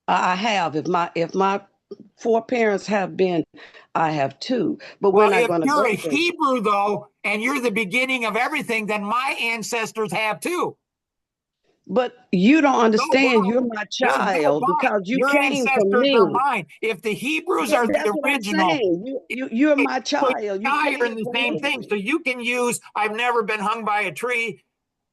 Speaker 4: I have. If my four parents have been, I have too. But we're
Speaker 1: Well,
Speaker 4: not
Speaker 1: if
Speaker 4: going to
Speaker 1: you're
Speaker 4: go
Speaker 1: a
Speaker 4: there.
Speaker 1: Hebrew, though, and you're the beginning of everything, then my ancestors have too.
Speaker 4: But you don't
Speaker 1: No,
Speaker 4: understand.
Speaker 1: well,
Speaker 4: You're my
Speaker 1: they're
Speaker 4: child
Speaker 1: mine.
Speaker 4: because you
Speaker 1: Your
Speaker 4: came from
Speaker 1: ancestors are
Speaker 4: me.
Speaker 1: mine. If the Hebrews
Speaker 4: Yeah,
Speaker 1: are
Speaker 4: that's
Speaker 1: the
Speaker 4: what I'm
Speaker 1: original,
Speaker 4: saying. You're my
Speaker 1: so you
Speaker 4: child. You
Speaker 1: and I are
Speaker 4: came
Speaker 1: in the
Speaker 4: from
Speaker 1: same thing.
Speaker 4: me.
Speaker 1: So you can use, I've never been hung by a tree.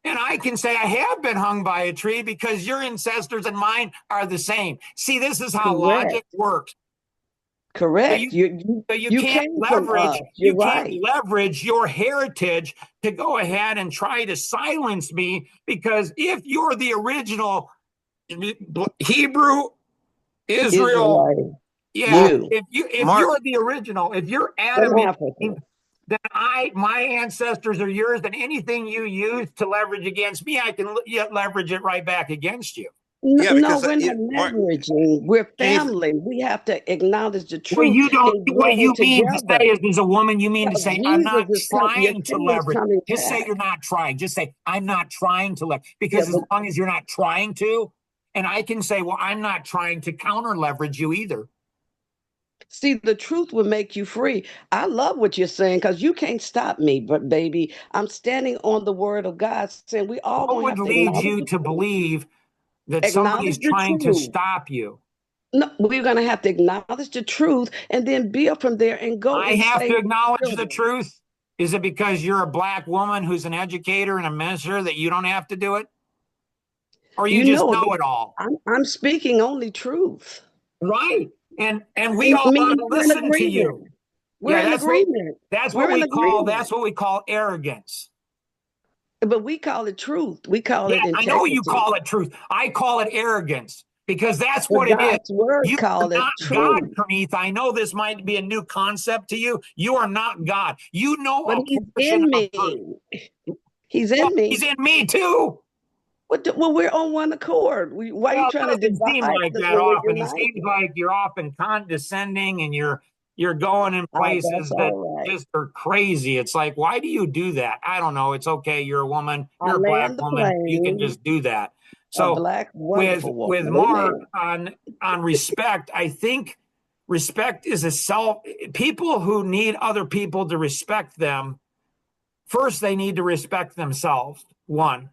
Speaker 1: And I can say I have been hung by a tree, because your ancestors and mine are the same. See, this is how logic
Speaker 4: Correct.
Speaker 1: works. So
Speaker 4: Correct.
Speaker 1: you
Speaker 4: You
Speaker 1: so you
Speaker 4: you
Speaker 1: can't
Speaker 4: came from
Speaker 1: leverage
Speaker 4: us. You're right.
Speaker 1: your heritage to go ahead and try to silence me, because if you're the original Hebrew Israel,
Speaker 4: Israelite.
Speaker 1: yeah,
Speaker 5: Well,
Speaker 4: You.
Speaker 1: if
Speaker 5: Mark,
Speaker 1: you're the original, if you're
Speaker 4: From
Speaker 1: Adam and Eve,
Speaker 4: Africa.
Speaker 1: then my ancestors are yours, and anything you use to leverage against me, I can leverage it right back against you.
Speaker 5: yeah,
Speaker 4: No,
Speaker 5: because
Speaker 4: we're not
Speaker 5: Mark,
Speaker 4: leveraging. We're
Speaker 5: Jesus,
Speaker 4: family. We have to acknowledge the
Speaker 1: What
Speaker 4: truth
Speaker 1: you don't,
Speaker 4: and
Speaker 1: what
Speaker 4: grow
Speaker 1: you mean to say
Speaker 4: together.
Speaker 1: is, as a woman, you mean to
Speaker 4: Because
Speaker 1: say, I'm
Speaker 4: Jesus
Speaker 1: not
Speaker 4: is coming,
Speaker 1: trying to
Speaker 4: Yeshua is
Speaker 1: leverage.
Speaker 4: coming
Speaker 1: Just say
Speaker 4: back.
Speaker 1: you're not trying. Just say, I'm not trying to leverage.
Speaker 4: Yeah,
Speaker 1: Because as
Speaker 4: but
Speaker 1: long as you're not trying to, and I can say, well, I'm not trying to counter leverage you either.
Speaker 4: see, the truth will make you free. I love what you're saying because you can't stop me, but baby, I'm standing on the word of God saying we all
Speaker 1: What
Speaker 4: gonna
Speaker 1: would
Speaker 4: have to
Speaker 1: lead you to believe that somebody's
Speaker 4: acknowledge the
Speaker 1: trying to
Speaker 4: truth.
Speaker 1: stop you?
Speaker 4: No, we're gonna have to acknowledge the truth and then build from there and go
Speaker 1: I
Speaker 4: and
Speaker 1: have to
Speaker 4: save
Speaker 1: acknowledge the
Speaker 4: children.
Speaker 1: truth. Is it because you're a black woman who's an educator and a minister that you don't have to do it? Or you
Speaker 4: You
Speaker 1: just
Speaker 4: know,
Speaker 1: know it all?
Speaker 4: I'm speaking only truth.
Speaker 1: Right. And we
Speaker 4: And
Speaker 1: all
Speaker 4: me
Speaker 1: ought
Speaker 4: and
Speaker 1: to
Speaker 4: you are in
Speaker 1: listen to you.
Speaker 4: agreement. We're
Speaker 1: Yeah,
Speaker 4: in agreement. We're in agreement.
Speaker 1: that's what we call arrogance.
Speaker 4: But we call it truth. We call
Speaker 1: Yeah,
Speaker 4: it
Speaker 1: I know you
Speaker 4: integrity.
Speaker 1: call it truth. I call it arrogance. because that's
Speaker 4: But
Speaker 1: what it is.
Speaker 4: God's word
Speaker 1: You are
Speaker 4: called it
Speaker 1: not God,
Speaker 4: truth.
Speaker 1: Kernetha. I know this might be a new concept to you. You are not God. You know
Speaker 4: But
Speaker 1: a
Speaker 4: he's
Speaker 1: portion
Speaker 4: in
Speaker 1: of
Speaker 4: me.
Speaker 1: truth.
Speaker 4: He's
Speaker 1: Well,
Speaker 4: in
Speaker 1: he's
Speaker 4: me.
Speaker 1: in me too.
Speaker 4: Well, we're on one accord. Why are you
Speaker 1: Well,
Speaker 4: trying to
Speaker 1: it doesn't seem
Speaker 4: divide
Speaker 1: like
Speaker 4: us
Speaker 1: that
Speaker 4: when we're
Speaker 1: often. It seems
Speaker 4: united?
Speaker 1: like you're often condescending and you're going in
Speaker 4: That's
Speaker 1: places that
Speaker 4: all right.
Speaker 1: just are crazy. It's like, why do you do that? I don't know. It's okay. You're a woman.
Speaker 4: I
Speaker 1: You're a black
Speaker 4: land the
Speaker 1: woman. You can
Speaker 4: plane.
Speaker 1: just do that.
Speaker 4: A
Speaker 1: So
Speaker 4: black,
Speaker 1: with
Speaker 4: wonderful
Speaker 1: with
Speaker 4: woman.
Speaker 1: Mark
Speaker 4: Amen.
Speaker 1: on respect, I think respect is a self. People who need other people to respect them, first they need to respect themselves. One.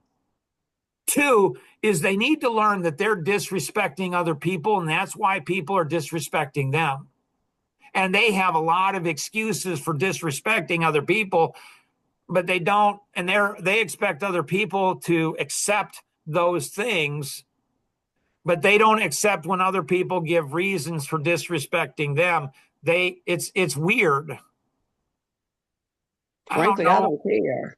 Speaker 1: Two is they need to learn that they're disrespecting other people, and that's why people are disrespecting them. And they have a lot of excuses for disrespecting other people, but they don't, and they expect other people to accept those things, but they don't accept when other people give reasons for disrespecting them. It's weird. I don't
Speaker 4: Frankly, I
Speaker 1: know.
Speaker 4: don't care.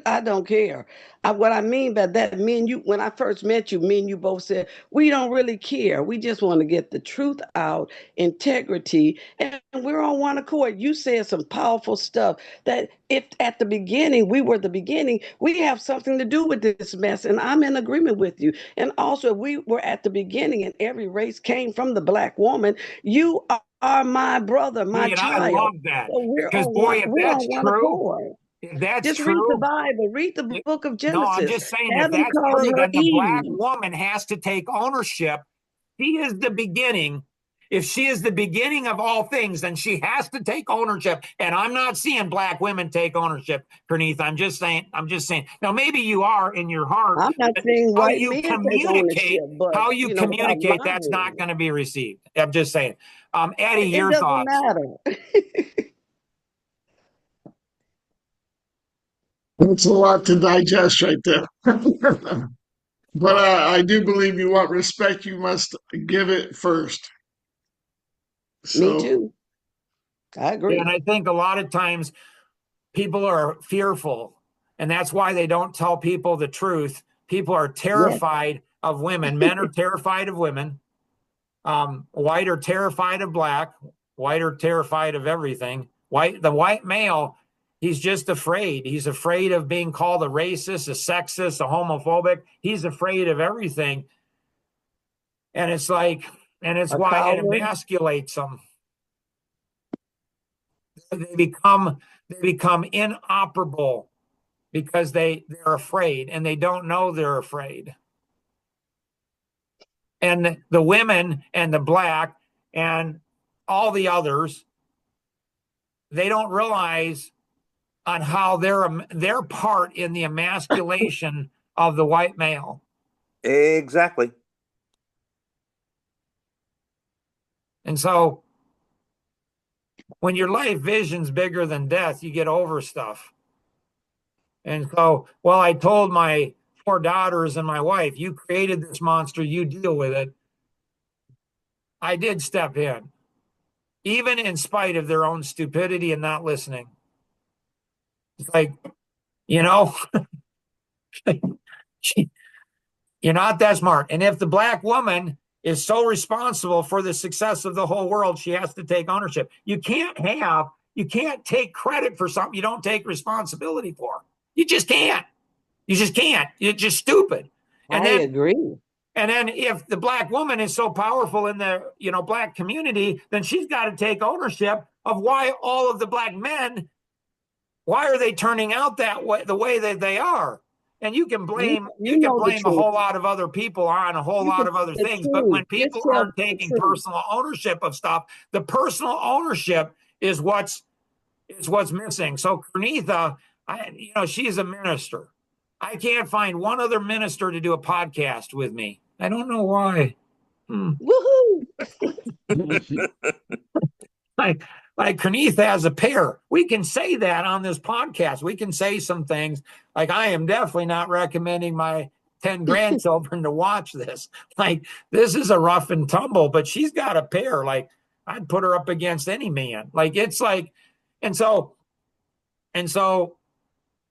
Speaker 4: I don't care. What I mean by that, me and you, when I first met you, me and you both said, we don't really care. We just want to get the truth out, integrity, and we're on one accord. You said some powerful stuff that if at the beginning, we were the beginning, we have something to do with this mess. And I'm in agreement with you. And also, if we were at the beginning and every race came from the black woman, you are my brother, my
Speaker 1: See, and I
Speaker 4: child.
Speaker 1: love that
Speaker 4: So
Speaker 1: because, boy,
Speaker 4: we're on one accord.
Speaker 1: if that's
Speaker 4: Just read the
Speaker 1: true,
Speaker 4: Bible, read the book of
Speaker 1: no, I'm
Speaker 4: Genesis.
Speaker 1: just saying if
Speaker 4: Adam
Speaker 1: that's
Speaker 4: called
Speaker 1: true,
Speaker 4: her
Speaker 1: then the black
Speaker 4: Eve.
Speaker 1: woman has to take ownership. She is the beginning. If she is the beginning of all things, then she has to take ownership. And I'm not seeing black women take ownership, Kernetha. I'm just saying. Now, maybe you are in your heart,
Speaker 4: I'm not
Speaker 1: but
Speaker 4: saying
Speaker 1: how
Speaker 4: white
Speaker 1: you
Speaker 4: men take ownership,
Speaker 1: communicate,
Speaker 4: but
Speaker 1: how you
Speaker 4: without
Speaker 1: communicate, that's not
Speaker 4: lying,
Speaker 1: going to be received. I'm just saying. Eddie,
Speaker 4: it
Speaker 1: your
Speaker 4: doesn't
Speaker 1: thoughts?
Speaker 4: matter.
Speaker 3: That's a lot to digest right there. But I do believe you want respect, you must give it first.
Speaker 4: Me
Speaker 3: So,
Speaker 4: too. I
Speaker 1: Yeah, and
Speaker 4: agree.
Speaker 1: I think a lot of times people are fearful, and that's why they don't tell people the truth. People are
Speaker 4: Yes,
Speaker 1: terrified of women. Men are terrified of women. White are terrified of black. White are terrified of everything. The white male, he's just afraid. He's afraid of being called a racist, a sexist, a homophobic. He's afraid of everything, and it's like, and it's
Speaker 4: a
Speaker 1: why it
Speaker 4: coward.
Speaker 1: emasculates them. They become they become inoperable because they're afraid and they don't know they're afraid. And the women and the black and all the others, they don't realize on how their part in the emasculation of the white male.
Speaker 5: Exactly.
Speaker 1: And so when your life vision's bigger than death, you get over stuff. And so, well, I told my 4 daughters and my wife, you created this monster, you deal with it. I did step in, even in spite of their own stupidity and not listening. It's like, you know, you're not that smart. And if the black woman is so responsible for the success of the whole world, she has to take ownership. You can't take credit for something you don't take responsibility for. You just can't. You just can't. It's just stupid. And
Speaker 4: I
Speaker 1: then
Speaker 4: agree.
Speaker 1: and then if the black woman is so powerful in the black community, then she's got to take ownership of why all of the black men, why are they turning out that way, the way that they are. And
Speaker 4: You
Speaker 1: you can
Speaker 4: know the
Speaker 1: blame a
Speaker 4: truth.
Speaker 1: whole lot of other people on a whole
Speaker 4: You
Speaker 1: lot
Speaker 4: can
Speaker 1: of other
Speaker 4: tell the
Speaker 1: things, but
Speaker 4: truth.
Speaker 1: when
Speaker 4: Just
Speaker 1: people
Speaker 4: tell
Speaker 1: aren't
Speaker 4: the
Speaker 1: taking
Speaker 4: truth.
Speaker 1: personal ownership of stuff, the personal ownership is what's missing. So Kernetha, she's a minister. I can't find one other minister to do a podcast with me. I don't know why. Hmm.
Speaker 4: Woohoo!
Speaker 1: like like Kernetha has a pair. We can say that on this podcast. We can say some things like I am definitely not recommending my 10 grandchildren to watch this. Like this is a rough and tumble, but she's got a pair. Like I'd put her up against any man. Like it's like, and so and so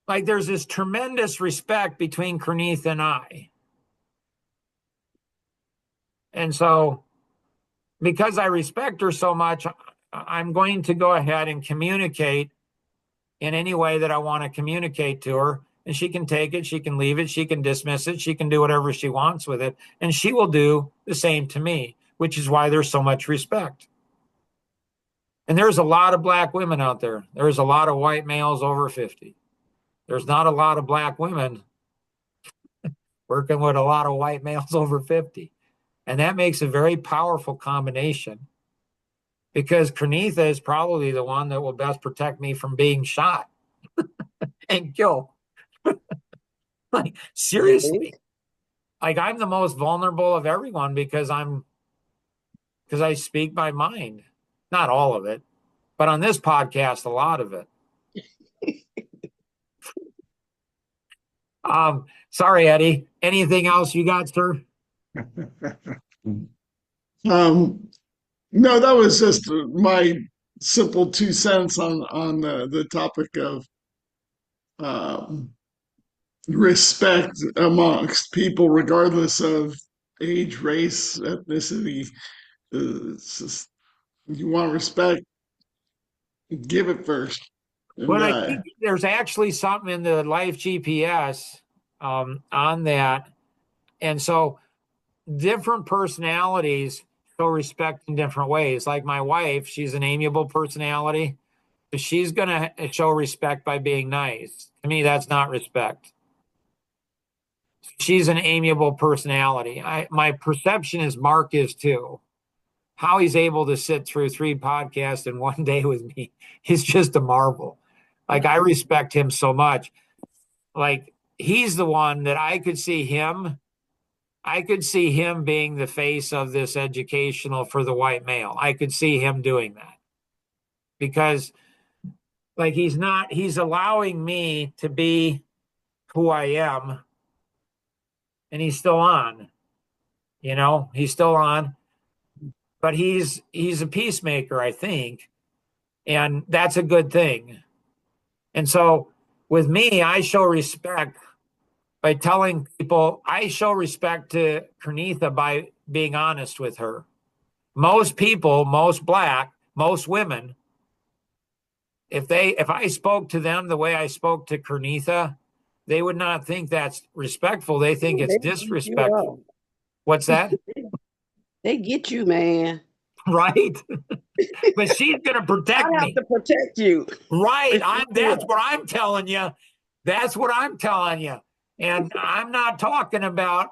Speaker 1: like there's this tremendous respect between Kernetha and I. And so because I respect her so much, I'm going to go ahead and communicate in any way that I want to communicate to her. And she can take it, she can leave it, she can dismiss it, she can do whatever she wants with it. And she will do the same to me, which is why there's so much respect. And there's a lot of black women out there. There's a lot of white males over 50. There's not a lot of black women working with a lot of white males over 50. And that makes a very powerful combination because Kernetha is probably the one that will best protect me from being shot and killed. Like, seriously. Like, I'm the most vulnerable of everyone because I speak my mind. Not all of it, but on this podcast, a lot of it. Sorry, Eddie. Anything else you got, sir?
Speaker 3: No, that was just my simple 2 cents on the topic of um, respect amongst people, regardless of age, race, ethnicity. It's just, you want respect, give it first. And
Speaker 1: But I think there's actually something in the Life GPS on that. And so different personalities show respect in different ways. Like my wife, she's an amiable personality. She's going to show respect by being nice. To me, that's not respect. She's an amiable personality. My perception is Mark is too. How he's able to sit through 3 podcasts in one day with me is just a marvel. Like, I respect him so much. Like, he's the one that I could see him being the face of this educational for the white male. I could see him doing that because, like, he's allowing me to be who I am, and he's still on, he's still on, but he's a peacemaker, I think, and that's a good thing. And so with me, I show respect by telling people, I show respect to Kernetha by being honest with her. Most people, most black, most women, if I spoke to them the way I spoke to Kernetha, they would not think that's respectful. They think it's
Speaker 4: They beat you
Speaker 1: disrespectful.
Speaker 4: up.
Speaker 1: What's that?
Speaker 4: They get you, man.
Speaker 1: Right? But she's going to
Speaker 4: I
Speaker 1: protect
Speaker 4: have
Speaker 1: me.
Speaker 4: to protect you.
Speaker 1: Right.
Speaker 4: For
Speaker 1: That's
Speaker 4: sure.
Speaker 1: what I'm telling you. That's what I'm telling you. And I'm not talking about,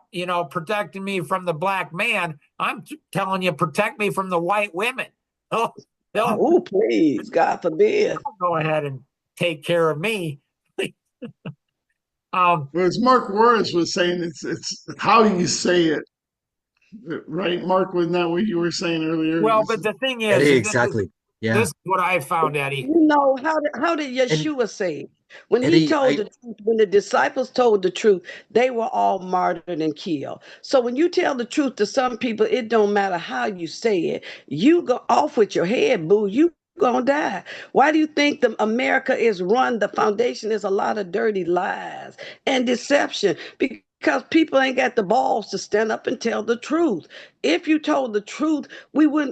Speaker 1: protecting me from the black man. I'm telling you, protect me from the white women. Oh, they'll
Speaker 4: Oh, please, God forbid.
Speaker 1: go ahead and take care of me. um,
Speaker 3: well, as Mark Warris was saying, it's how you say it, right? Mark, wasn't that what you were saying earlier?
Speaker 1: well, but the thing is,
Speaker 2: Eddie,
Speaker 1: and this is,
Speaker 2: exactly.
Speaker 1: this
Speaker 2: Yeah.
Speaker 1: is what I found, Eddie.
Speaker 4: How did
Speaker 2: And
Speaker 4: Yeshua say? When he
Speaker 2: Eddie,
Speaker 4: told the truth, when the disciples told the truth, they were all martyred and killed. So when you tell the truth to some people, it don't matter how you say it. You go off with your head, boo. You gonna die. Why do you think the America is run? The foundation is a lot of dirty lies and deception because people ain't got the balls to stand up and tell the truth. If you told the truth,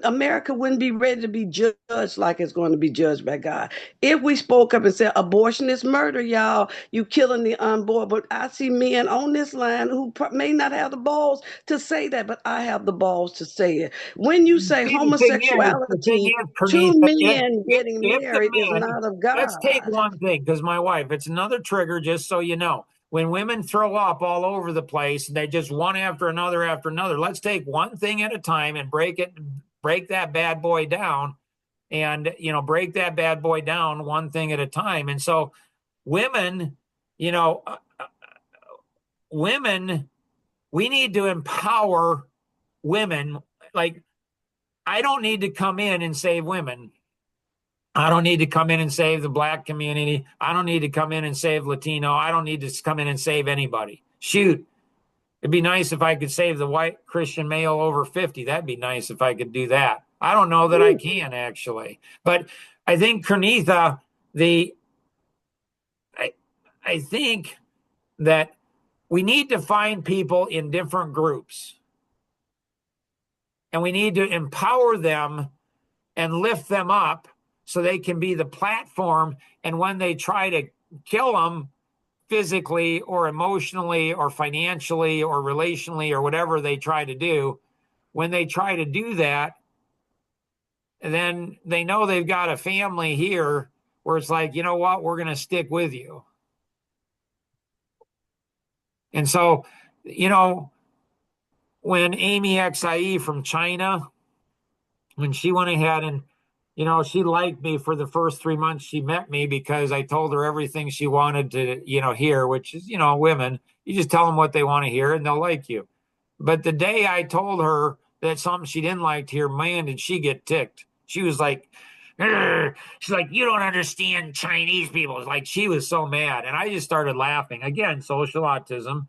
Speaker 4: America wouldn't be ready to be judged like it's going to be judged by God. If we spoke up and said abortion is murder, y'all, you killing the unborn. But I see men on this line who may not have the balls to say that, but I have the balls to say it. When you say
Speaker 1: See, the thing
Speaker 4: homosexuality,
Speaker 1: is,
Speaker 4: two
Speaker 1: Pernita,
Speaker 4: men getting
Speaker 1: if the
Speaker 4: married is
Speaker 1: men,
Speaker 4: not of
Speaker 1: let's take
Speaker 4: God.
Speaker 1: one thing, because my wife, it's another trigger, just so you know. When women throw up all over the place, they just one after another. Let's take one thing at a time and break that bad boy down, and break that bad boy down one thing at a time. And so, women, you know, uh, uh, women, we need to empower women. Like, I don't need to come in and save women. I don't need to come in and save the black community. I don't need to come in and save Latino. I don't need to come in and save anybody. Shoot, it'd be nice if I could save the white Christian male over 50. That'd be nice if I could do that. I don't know that I can actually, but I think Kernetha, the I think that we need to find people in different groups. and we need to empower them and lift them up so they can be the platform. And when they try to kill them physically or emotionally or financially or relationally or whatever they try to do, when they try to do that, then they know they've got a family here where it's like, you know what, we're going to stick with you. And so, when Amy Xie from China, when she went ahead and, she liked me for the first 3 months she met me because I told her everything she wanted to, hear, which is, women, you just tell them what they want to hear and they'll like you. But the day I told her that something she didn't like to hear, man, did she get ticked. She was like, she's like, you don't understand Chinese people. It's like she was so mad. And I just started laughing. Again, social autism.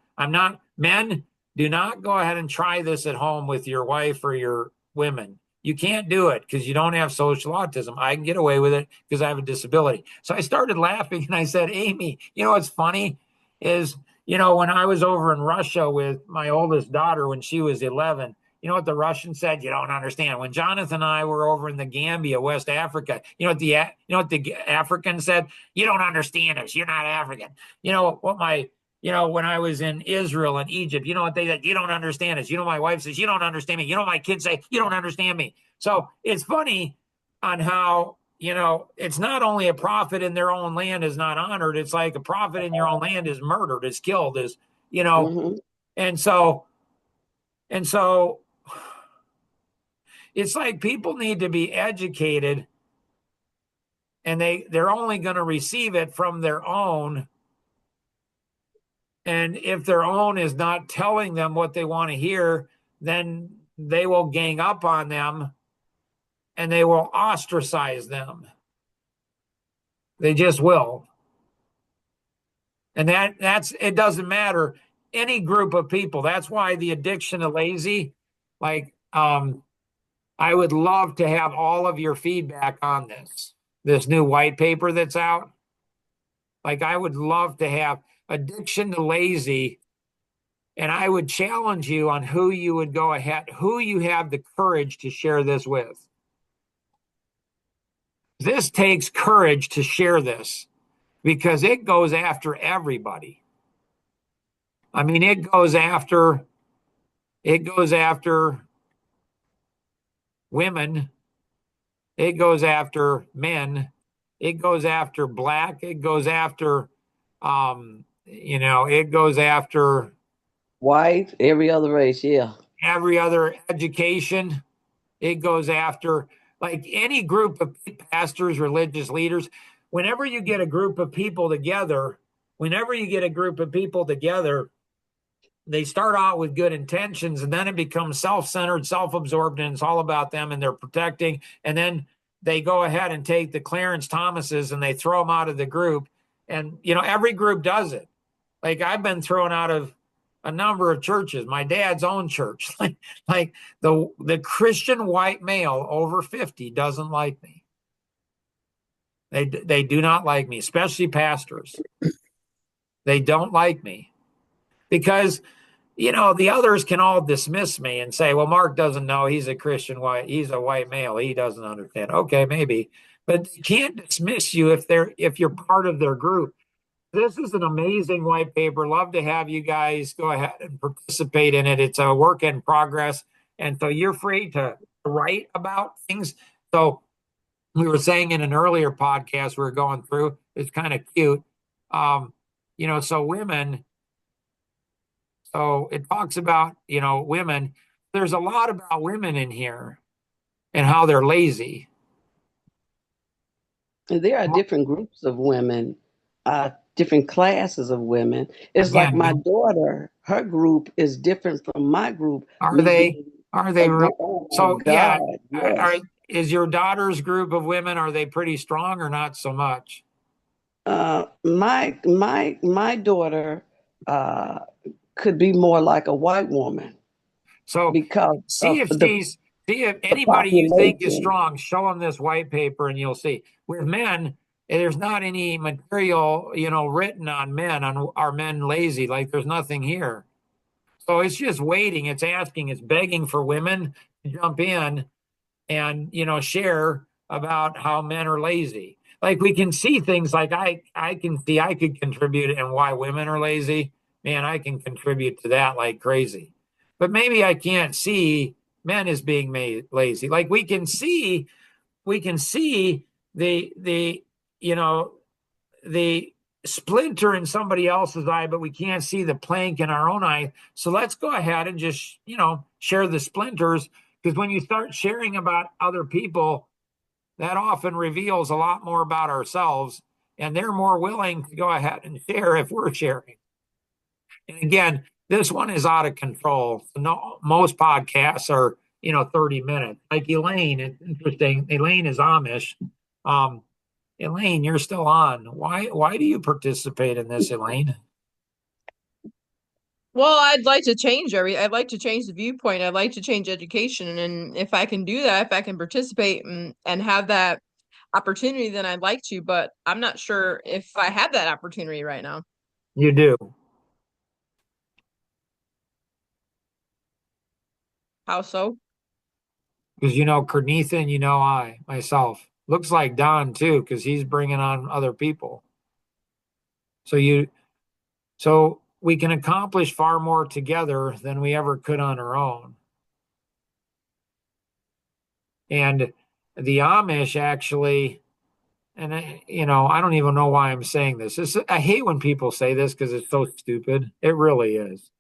Speaker 1: Men, do not go ahead and try this at home with your wife or your women. You can't do it because you don't have social autism. I can get away with it because I have a disability. So I started laughing and I said, Amy, what's funny is, when I was over in Russia with my oldest daughter when she was 11, you know what the Russian said? You don't understand. When Jonathan and I were over in the Gambia, West Africa, you know what the African said? You don't understand us. You're not African. When I was in Israel and Egypt, you know what they said? You don't understand us. My wife says, you don't understand me. My kids say, you don't understand me. So it's funny on how, it's not only a prophet in their own land is not honored. It's like a prophet in your own land is murdered, is killed,
Speaker 4: Mm-hmm.
Speaker 1: and so, and so it's like people need to be educated and they're only going to receive it from their own. And if their own is not telling them what they want to hear, then they will gang up on them and they will ostracize them. They just will. And that's it doesn't matter any group of people. That's why the addiction to lazy, like I would love to have all of your feedback on this new white paper that's out. Like I would love to have addiction to lazy. And I would challenge you on who you would go ahead, who you have the courage to share this with. This takes courage to share this because it goes after everybody. I mean, it goes after women, it goes after men, it goes after black, it goes after it goes after
Speaker 4: White, every other race, yeah.
Speaker 1: every other education. It goes after like any group of pastors, religious leaders. Whenever you get a group of people together, whenever you get a group of people together, they start out with good intentions and then it becomes self-centered, self-absorbed, and it's all about them and they're protecting. And then they go ahead and take the Clarence Thomases and they throw them out of the group. And, every group does it. Like I've been thrown out of a number of churches, my dad's own church, like the Christian white male over 50 doesn't like me. They do not like me, especially pastors. They don't like me because the others can all dismiss me and say, well, Mark doesn't know he's a Christian he's a white male. He doesn't understand. Okay, maybe, but they can't dismiss you if you're part of their group. This is an amazing white paper. Love to have you guys go ahead and participate in it. It's a work in progress. And so you're free to write about things. So we were saying in an earlier podcast we were going through, it's kind of cute. So women, so it talks about, women. There's a lot about women in here and how they're lazy.
Speaker 4: And there are different groups of women, different classes of women. It's like
Speaker 1: Again,
Speaker 4: my daughter, her group is different from my group.
Speaker 1: are
Speaker 4: Me
Speaker 1: they,
Speaker 4: being
Speaker 1: are they,
Speaker 4: oh my
Speaker 1: so yeah,
Speaker 4: God, yes.
Speaker 1: is your daughter's group of women, are they pretty strong or not so much?
Speaker 4: My daughter uh, could be more like a white woman
Speaker 1: So
Speaker 4: because
Speaker 1: see
Speaker 4: of
Speaker 1: if she's, see if
Speaker 4: the
Speaker 1: anybody you think is
Speaker 4: population.
Speaker 1: strong, show them this white paper and you'll see. With men, there's not any material, written on men, on are men lazy? Like there's nothing here. So it's just waiting, it's asking, it's begging for women jump in and, share about how men are lazy. Like we can see things like I can see I could contribute and why women are lazy. Man, I can contribute to that like crazy. But maybe I can't see men as being lazy. Like we can see the you know the splinter in somebody else's eye, but we can't see the plank in our own eye. So let's go ahead and just, share the splinters, because when you start sharing about other people, that often reveals a lot more about ourselves, and they're more willing to go ahead and share if we're sharing. And again, this one is out of control. No, most podcasts are, 30 minutes. Like Elaine, it's interesting. Elaine is Amish. Um, Elaine, you're still on. Why do you participate in this, Elaine?
Speaker 6: Well, I'd like to change the viewpoint. I'd like to change education. And if I can do that, if I can participate and have that opportunity, then I'd like to, but I'm not sure if I have that opportunity right now.
Speaker 1: You do.
Speaker 6: How so?
Speaker 1: Because Kernetha and I, myself. Looks like Don too, because he's bringing on other people. So we can accomplish far more together than we ever could on our own. And the Amish actually, and I don't even know why I'm saying this. I hate when people say this because it's so stupid. It really is.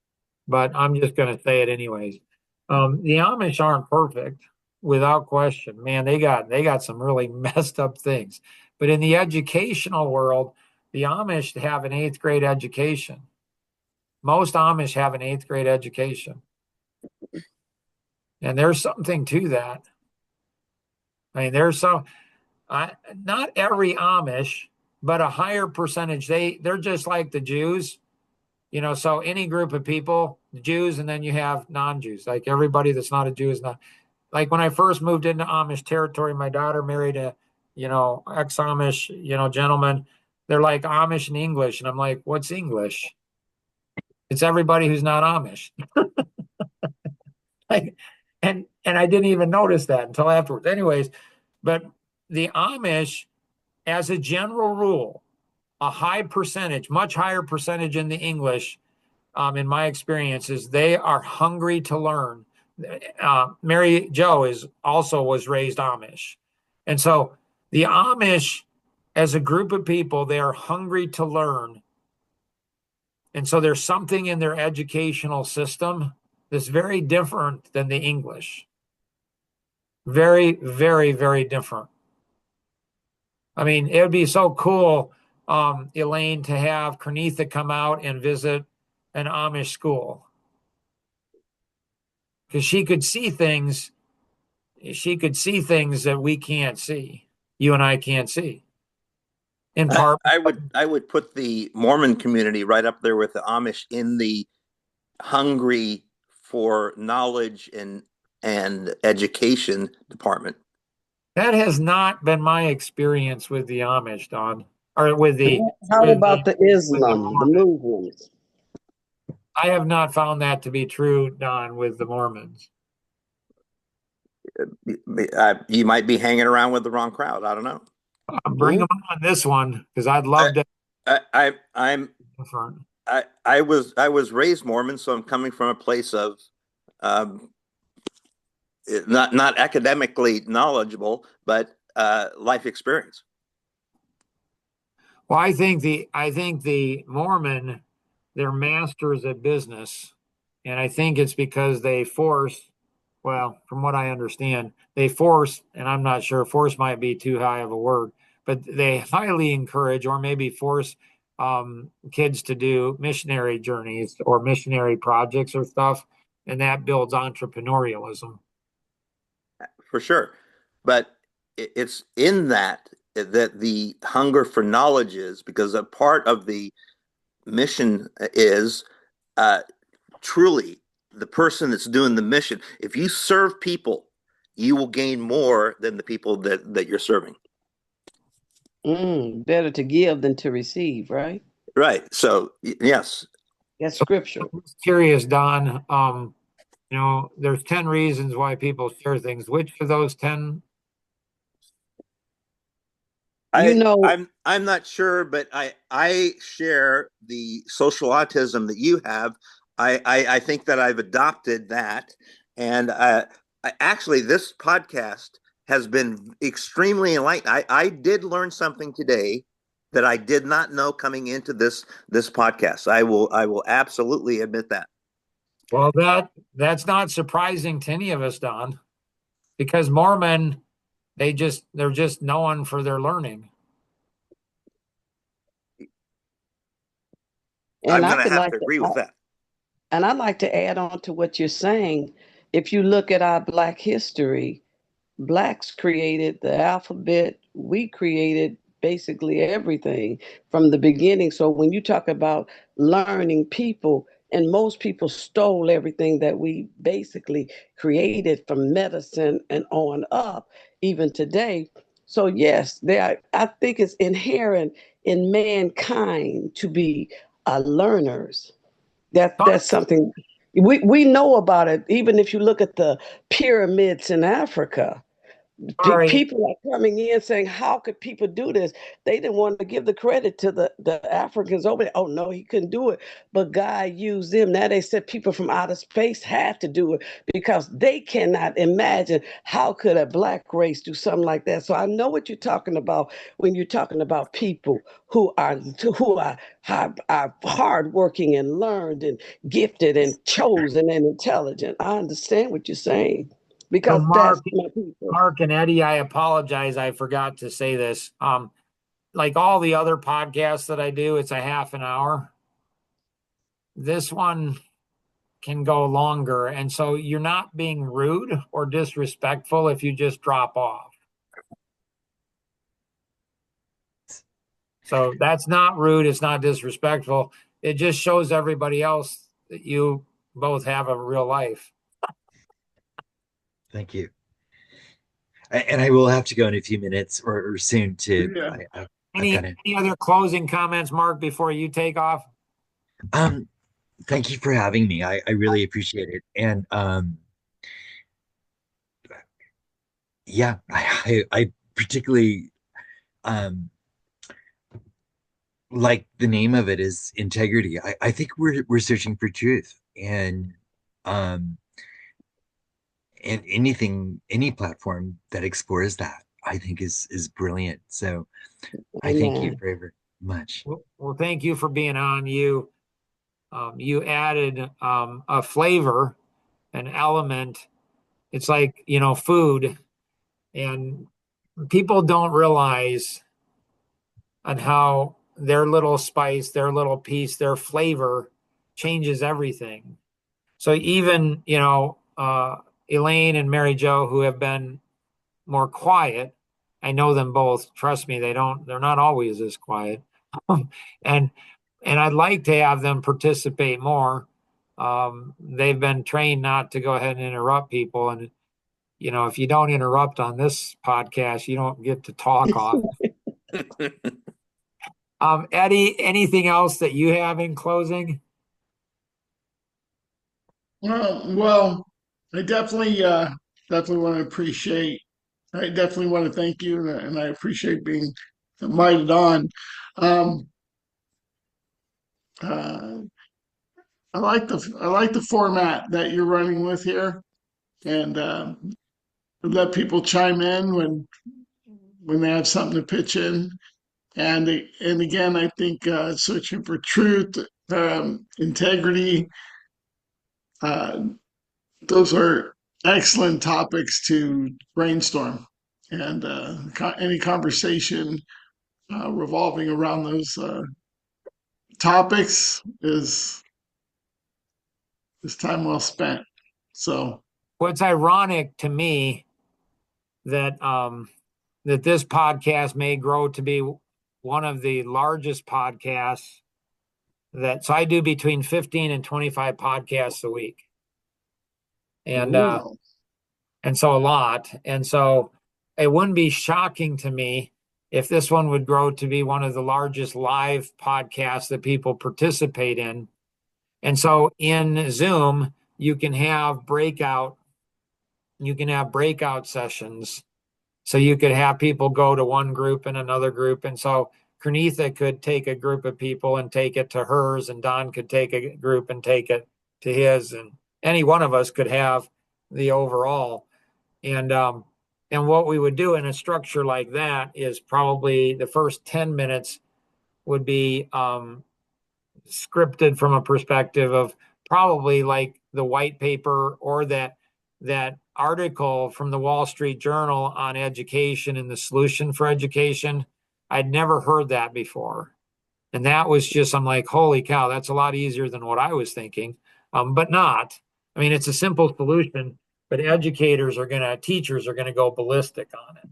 Speaker 1: But I'm just going to say it anyways. The Amish aren't perfect, without question. Man, they got some really messed up things. But in the educational world, the Amish have an eighth grade education. Most Amish have an eighth grade education. And there's something to that. I mean, not every Amish, but a higher percentage. They're just like the Jews, so any group of people, Jews, and then you have non-Jews. Like everybody that's not a Jew is not. Like when I first moved into Amish territory, my daughter married a, ex-Amish, gentleman. They're like Amish and English, and I'm like, what's English? It's everybody who's not Amish. Like, and I didn't even notice that until afterwards. Anyways, but the Amish, as a general rule, a high percentage, much higher percentage in the English, in my experience, is they are hungry to learn. Mary Jo was raised Amish, and so the Amish, as a group of people, they are hungry to learn, and so there's something in their educational system that's very different than the English. Very, very, very different. I mean, it would be so cool, Elaine, to have Kernetha come out and visit an Amish school, because she could see things. She could see things that we can't see. You and I can't see. In
Speaker 5: I,
Speaker 1: part,
Speaker 5: I would I would put the Mormon community right up there with the Amish in the hungry for knowledge and education department.
Speaker 1: that has not been my experience with the Amish, Don, or with the
Speaker 4: How
Speaker 1: with the
Speaker 4: about the
Speaker 1: with the
Speaker 4: Islam, the
Speaker 1: Mormons.
Speaker 4: Muslims?
Speaker 1: I have not found that to be true, Don, with the Mormons.
Speaker 5: You might be hanging around with the wrong crowd. I don't know.
Speaker 1: Bring them on this one, because I'd love to.
Speaker 5: I'm
Speaker 1: Different.
Speaker 5: I was raised Mormon, so I'm coming from a place of um, not academically knowledgeable, but life experience.
Speaker 1: Well, I think the Mormon, they're masters at business, and I think it's because they force. Well, from what I understand, they force, and I'm not sure, force might be too high of a word, but they highly encourage or maybe force kids to do missionary journeys or missionary projects or stuff, and that builds entrepreneurialism.
Speaker 5: For sure. But it's in that the hunger for knowledge is because a part of the mission is uh, truly the person that's doing the mission. If you serve people, you will gain more than the people that you're serving.
Speaker 4: Better to give than to receive, right?
Speaker 5: Right. So yes.
Speaker 4: That's
Speaker 1: So
Speaker 4: scriptural.
Speaker 1: I'm just curious, Don. there's 10 reasons why people share things. Which of those 10?
Speaker 4: You know,
Speaker 5: I'm not sure, but I share the social autism that you have. I think that I've adopted that, and actually, this podcast has been extremely enlightening. I did learn something today that I did not know coming into this podcast. I will absolutely admit that.
Speaker 1: Well, that's not surprising to any of us, Don, because Mormon, they're just known for their learning.
Speaker 4: and
Speaker 5: I'm
Speaker 4: I
Speaker 5: going to
Speaker 4: could
Speaker 5: have
Speaker 4: like
Speaker 5: to agree with that.
Speaker 4: and I'd like to add on to what you're saying. If you look at our Black history, Blacks created the alphabet. We created basically everything from the beginning. So when you talk about learning people, and most people stole everything that we basically created from medicine and on up, even today. So yes, I think it's inherent in mankind to be learners. That's something we know about it. Even if you look at the pyramids in Africa,
Speaker 1: Sorry,
Speaker 4: people are coming in saying, "How could people do this?" They didn't want to give the credit to the Africans over there. Oh no, he couldn't do it, but God used them. Now they said people from outer space had to do it because they cannot imagine how could a black race do something like that. So I know what you're talking about when you're talking about people who are hardworking and learned and gifted and chosen and intelligent. I understand what you're saying
Speaker 1: so
Speaker 4: because that's my people.
Speaker 1: Mark and Eddie, I apologize. I forgot to say this. Like all the other podcasts that I do, it's a half an hour. This one can go longer. And so you're not being rude or disrespectful if you just drop off. So that's not rude. It's not disrespectful. It just shows everybody else that you both have a real life.
Speaker 2: Thank you. And I will have to go in a few minutes or soon to.
Speaker 3: Yeah.
Speaker 2: I've got to.
Speaker 1: Any other closing comments, Mark, before you take off?
Speaker 2: Um, Thank you for having me. I really appreciate it. And yeah, I particularly um like the name of it is integrity. I think we're searching for truth, um and any platform that explores that, I think is brilliant. So I thank you
Speaker 4: Amen.
Speaker 2: very, very much.
Speaker 1: Well, thank you for being on. You added a flavor, an element. It's like, food, and people don't realize on how their little spice, their little piece, their flavor changes everything. So even, Elaine and Mary Jo, who have been more quiet, I know them both. Trust me, they're not always this quiet. and and I'd like to have them participate more. They've been trained not to go ahead and interrupt people. And, if you don't interrupt on this podcast, you don't get to talk off. Eddie, anything else that you have in closing?
Speaker 3: Well, I definitely want to appreciate. I definitely want to thank you, and I appreciate being invited on. Um, uh, I like the format that you're running with here, and let people chime in when they have something to pitch in. And again, I think searching for truth, integrity, uh, those are excellent topics to brainstorm. And any conversation revolving around those topics is time well spent. So,
Speaker 1: What's ironic to me that this podcast may grow to be one of the largest podcasts so I do between 15 and 25 podcasts a week. And
Speaker 3: wow.
Speaker 1: and so a lot. And so it wouldn't be shocking to me if this one would grow to be one of the largest live podcasts that people participate in. And so in Zoom, you can have breakout sessions. So you could have people go to one group and another group. And so Kernetha could take a group of people and take it to hers, and Don could take a group and take it to his, and any one of us could have the overall. And what we would do in a structure like that is probably the first 10 minutes would be scripted from a perspective of probably like the white paper or that article from the Wall Street Journal on education and the solution for education. I'd never heard that before. And that was just, I'm like, holy cow, that's a lot easier than what I was thinking. But not. I mean, it's a simple solution, but teachers are going to go ballistic on it.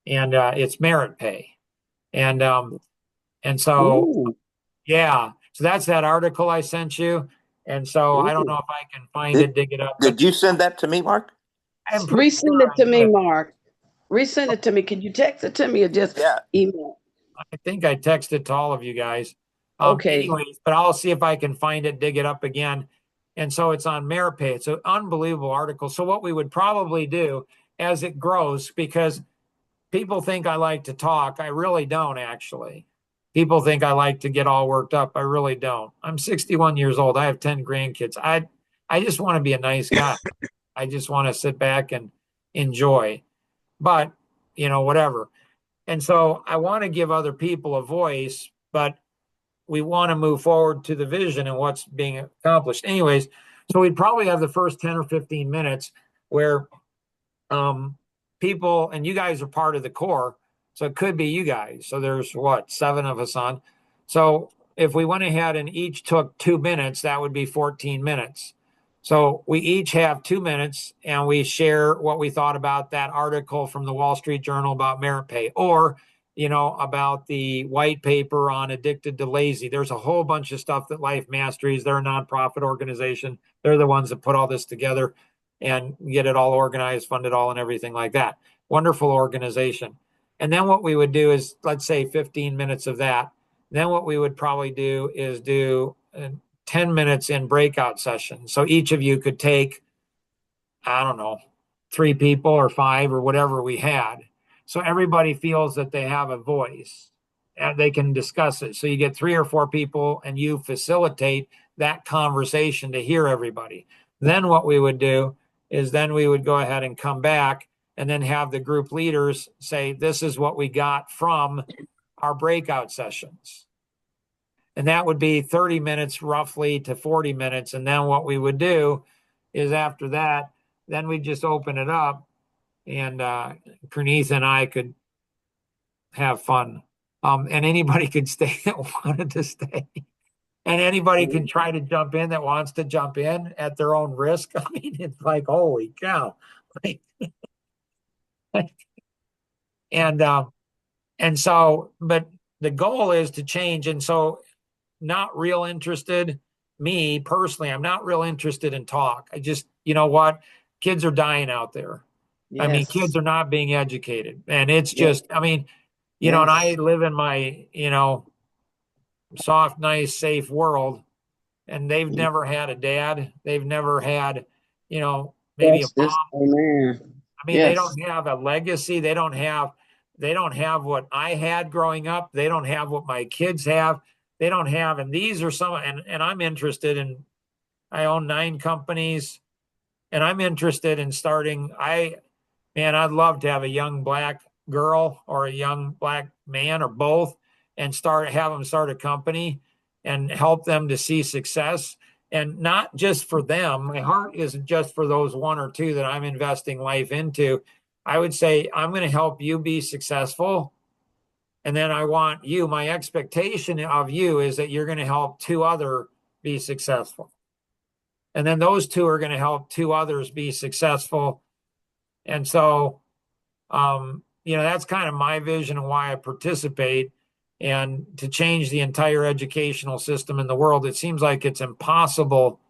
Speaker 1: And it's merit pay. And so,
Speaker 4: Ooh,
Speaker 1: yeah. So that's that article I sent you. And so I don't know
Speaker 4: ooh.
Speaker 1: if I can find
Speaker 5: Did
Speaker 1: it, dig it up, but
Speaker 5: did you send that to me, Mark?
Speaker 1: I'm pretty
Speaker 4: Resend
Speaker 1: sure
Speaker 4: it
Speaker 1: I
Speaker 4: to me,
Speaker 1: did.
Speaker 4: Mark. Resend it to me. Can you text it to me or just
Speaker 5: Yeah.
Speaker 4: email?
Speaker 1: I think I texted to all of you guys.
Speaker 4: Okay.
Speaker 1: Anyways, but I'll see if I can find it, dig it up again. And so it's on merit pay. It's an unbelievable article. So what we would probably do as it grows, because people think I like to talk. I really don't, actually. People think I like to get all worked up. I really don't. I'm 61 years old. I have 10 grandkids. I just want to be a nice guy. I just want to sit back and enjoy. But, whatever. And so I want to give other people a voice, but we want to move forward to the vision and what's being accomplished. Anyways, so we'd probably have the first 10 or 15 minutes where um, people, and you guys are part of the core, so it could be you guys. So there's what, 7 of us on. So if we went ahead and each took 2 minutes, that would be 14 minutes. So we each have 2 minutes and we share what we thought about that article from the Wall Street Journal about merit pay, or about the white paper on addicted to lazy. There's a whole bunch of stuff that Life Masteries, they're a nonprofit organization. They're the ones that put all this together and get it all organized, fund it all, and everything like that. Wonderful organization. And then what we would do is, let's say, 15 minutes of that. Then what we would probably do is do 10 minutes in breakout sessions. So each of you could take, I don't know, 3 people or 5 or whatever we had. So everybody feels that they have a voice and they can discuss it. So you get 3 or 4 people and you facilitate that conversation to hear everybody. Then what we would do is then we would go ahead and come back and then have the group leaders say, this is what we got from our breakout sessions. And that would be 30 minutes roughly to 40 minutes. And then what we would do is after that, then we just open it up and Kernetha and I could have fun. And anybody could stay that wanted to stay. And anybody can try to jump in that wants to jump in at their own risk. I mean, it's like, holy cow. and so, but the goal is to change. And so not real interested, me personally, I'm not real interested in talk. I just, you know what? Kids are dying out there. I mean, kids
Speaker 4: Yes.
Speaker 1: are not being educated. And it's
Speaker 4: Yes.
Speaker 1: just, I mean, and I
Speaker 4: Yes.
Speaker 1: live in my, soft, nice, safe world, and they've never had a dad. They've never had, maybe a
Speaker 4: Yes. This.
Speaker 1: mom.
Speaker 4: Amen.
Speaker 1: I mean, they
Speaker 4: Yes.
Speaker 1: don't have a legacy. They don't have what I had growing up. They don't have what my kids have. They don't have, and these are some, and I'm interested in, I own 9 companies and I'm interested in starting. I'd love to have a young black girl or a young black man or both and have them start a company and help them to see success. And not just for them. My heart isn't just for those 1 or 2 that I'm investing life into. I would say, I'm going to help you be successful. And then my expectation of you is that you're going to help 2 other be successful. And then those 2 are going to help 2 others be successful. And so, that's kind of my vision and why I participate, and to change the entire educational system in the world. It seems like it's impossible,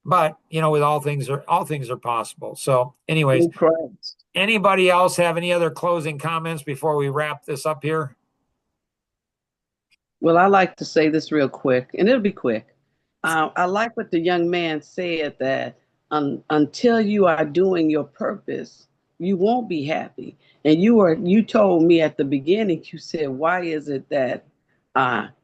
Speaker 1: but with all things are possible. So, anyways,
Speaker 4: In Christ.
Speaker 1: anybody else have any other closing comments before we wrap this up here?
Speaker 4: Well, I like to say this real quick, and it'll be quick. I like what the young man said that until you are doing your purpose, you won't be happy. And you told me at the beginning, you said, why is it that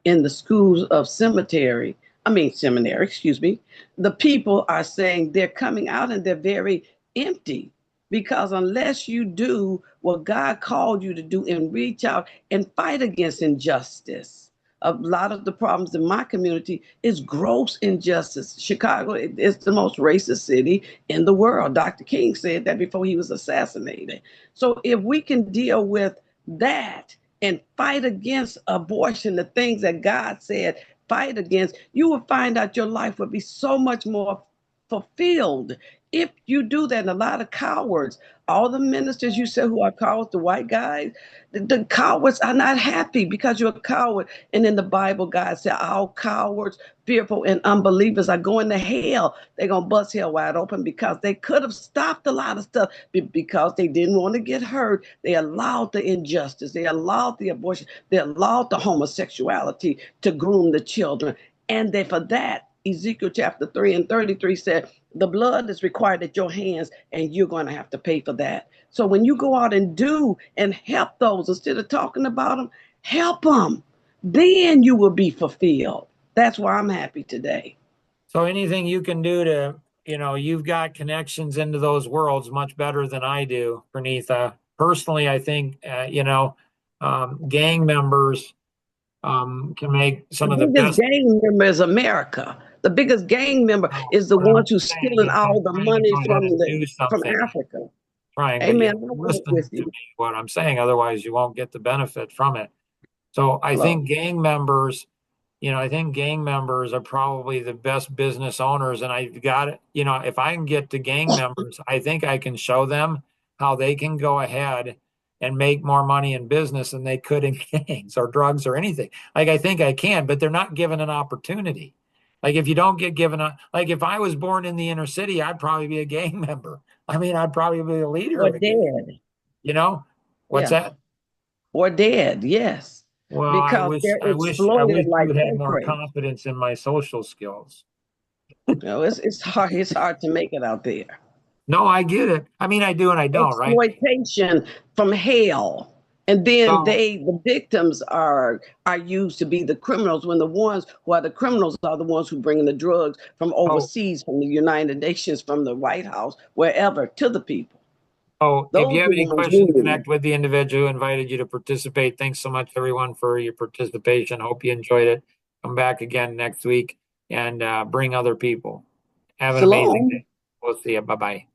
Speaker 4: in the schools of seminary, excuse me, the people are saying they're coming out and they're very empty because unless you do what God called you to do and reach out and fight against injustice, a lot of the problems in my community is gross injustice. Chicago is the most racist city in the world. Dr. King said that before he was assassinated. So if we can deal with that and fight against abortion, the things that God said fight against, you will find out your life will be so much more fulfilled if you do that. And a lot of cowards, all the ministers you said who are cowards, the white guys, the cowards are not happy because you're a coward. And in the Bible, God said, all cowards, fearful, and unbelievers are going to hell. They're going to bust hell wide open because they could have stopped a lot of stuff because they didn't want to get hurt. They allowed the injustice. They allowed the abortion. They allowed the homosexuality to groom the children. And they, for that, Ezekiel chapter 3 and 33 said, the blood is required at your hands, and you're going to have to pay for that. So when you go out and do and help those, instead of talking about them, help them. Then you will be fulfilled. That's why I'm happy today.
Speaker 1: So anything you can do to, you've got connections into those worlds much better than I do, Kernetha. Personally, I think, gang members can make
Speaker 4: The
Speaker 1: some of the
Speaker 4: biggest
Speaker 1: best.
Speaker 4: gang member is America. The biggest gang member
Speaker 1: No,
Speaker 4: is the
Speaker 1: what I'm
Speaker 4: ones who's
Speaker 1: saying
Speaker 4: stealing
Speaker 1: is I'm
Speaker 4: all the
Speaker 1: trying to
Speaker 4: money
Speaker 1: find out
Speaker 4: from
Speaker 1: how to do
Speaker 4: from
Speaker 1: something.
Speaker 4: Africa.
Speaker 1: But you
Speaker 4: Amen.
Speaker 1: have
Speaker 4: I
Speaker 1: to
Speaker 4: walk
Speaker 1: listen
Speaker 4: with
Speaker 1: to
Speaker 4: you.
Speaker 1: me what I'm saying. Otherwise, you won't get the benefit from it. So
Speaker 4: Hello.
Speaker 1: I think gang members are probably the best business owners. And I've got it, if I can get to gang members, I think I can show them how they can go ahead and make more money in business than they could in gangs or drugs or anything. Like, I think I can, but they're not given an opportunity. Like, if you don't get given like, if I was born in the inner city, I'd probably be a gang member. I mean, I'd probably be a leader
Speaker 4: Or
Speaker 1: of a gang,
Speaker 4: dead.
Speaker 1: you know? What's
Speaker 4: Yeah.
Speaker 1: that?
Speaker 4: Or dead. Yes.
Speaker 1: Well,
Speaker 4: Because they're
Speaker 1: I
Speaker 4: exploited
Speaker 1: wish
Speaker 4: like
Speaker 1: you had
Speaker 4: they
Speaker 1: more
Speaker 4: prey.
Speaker 1: confidence in my social skills.
Speaker 4: It's hard. It's hard to make it out there.
Speaker 1: No, I get it. I mean, I do and I don't, right?
Speaker 4: Exploitation from hell. And then
Speaker 1: So,
Speaker 4: the victims are used to be the criminals when the ones who are the criminals are the ones who bring in the drugs from
Speaker 1: oh,
Speaker 4: overseas, from the United Nations, from the White House, wherever, to the people.
Speaker 1: if
Speaker 4: Those
Speaker 1: you
Speaker 4: are
Speaker 1: have
Speaker 4: the
Speaker 1: any
Speaker 4: ones
Speaker 1: questions,
Speaker 4: we need.
Speaker 1: connect with the individual who invited you to participate. Thanks so much, everyone, for your participation. Hope you enjoyed it. Come back again next week and bring other people. Have an amazing
Speaker 4: Shalom.
Speaker 1: day. We'll see you. Bye bye.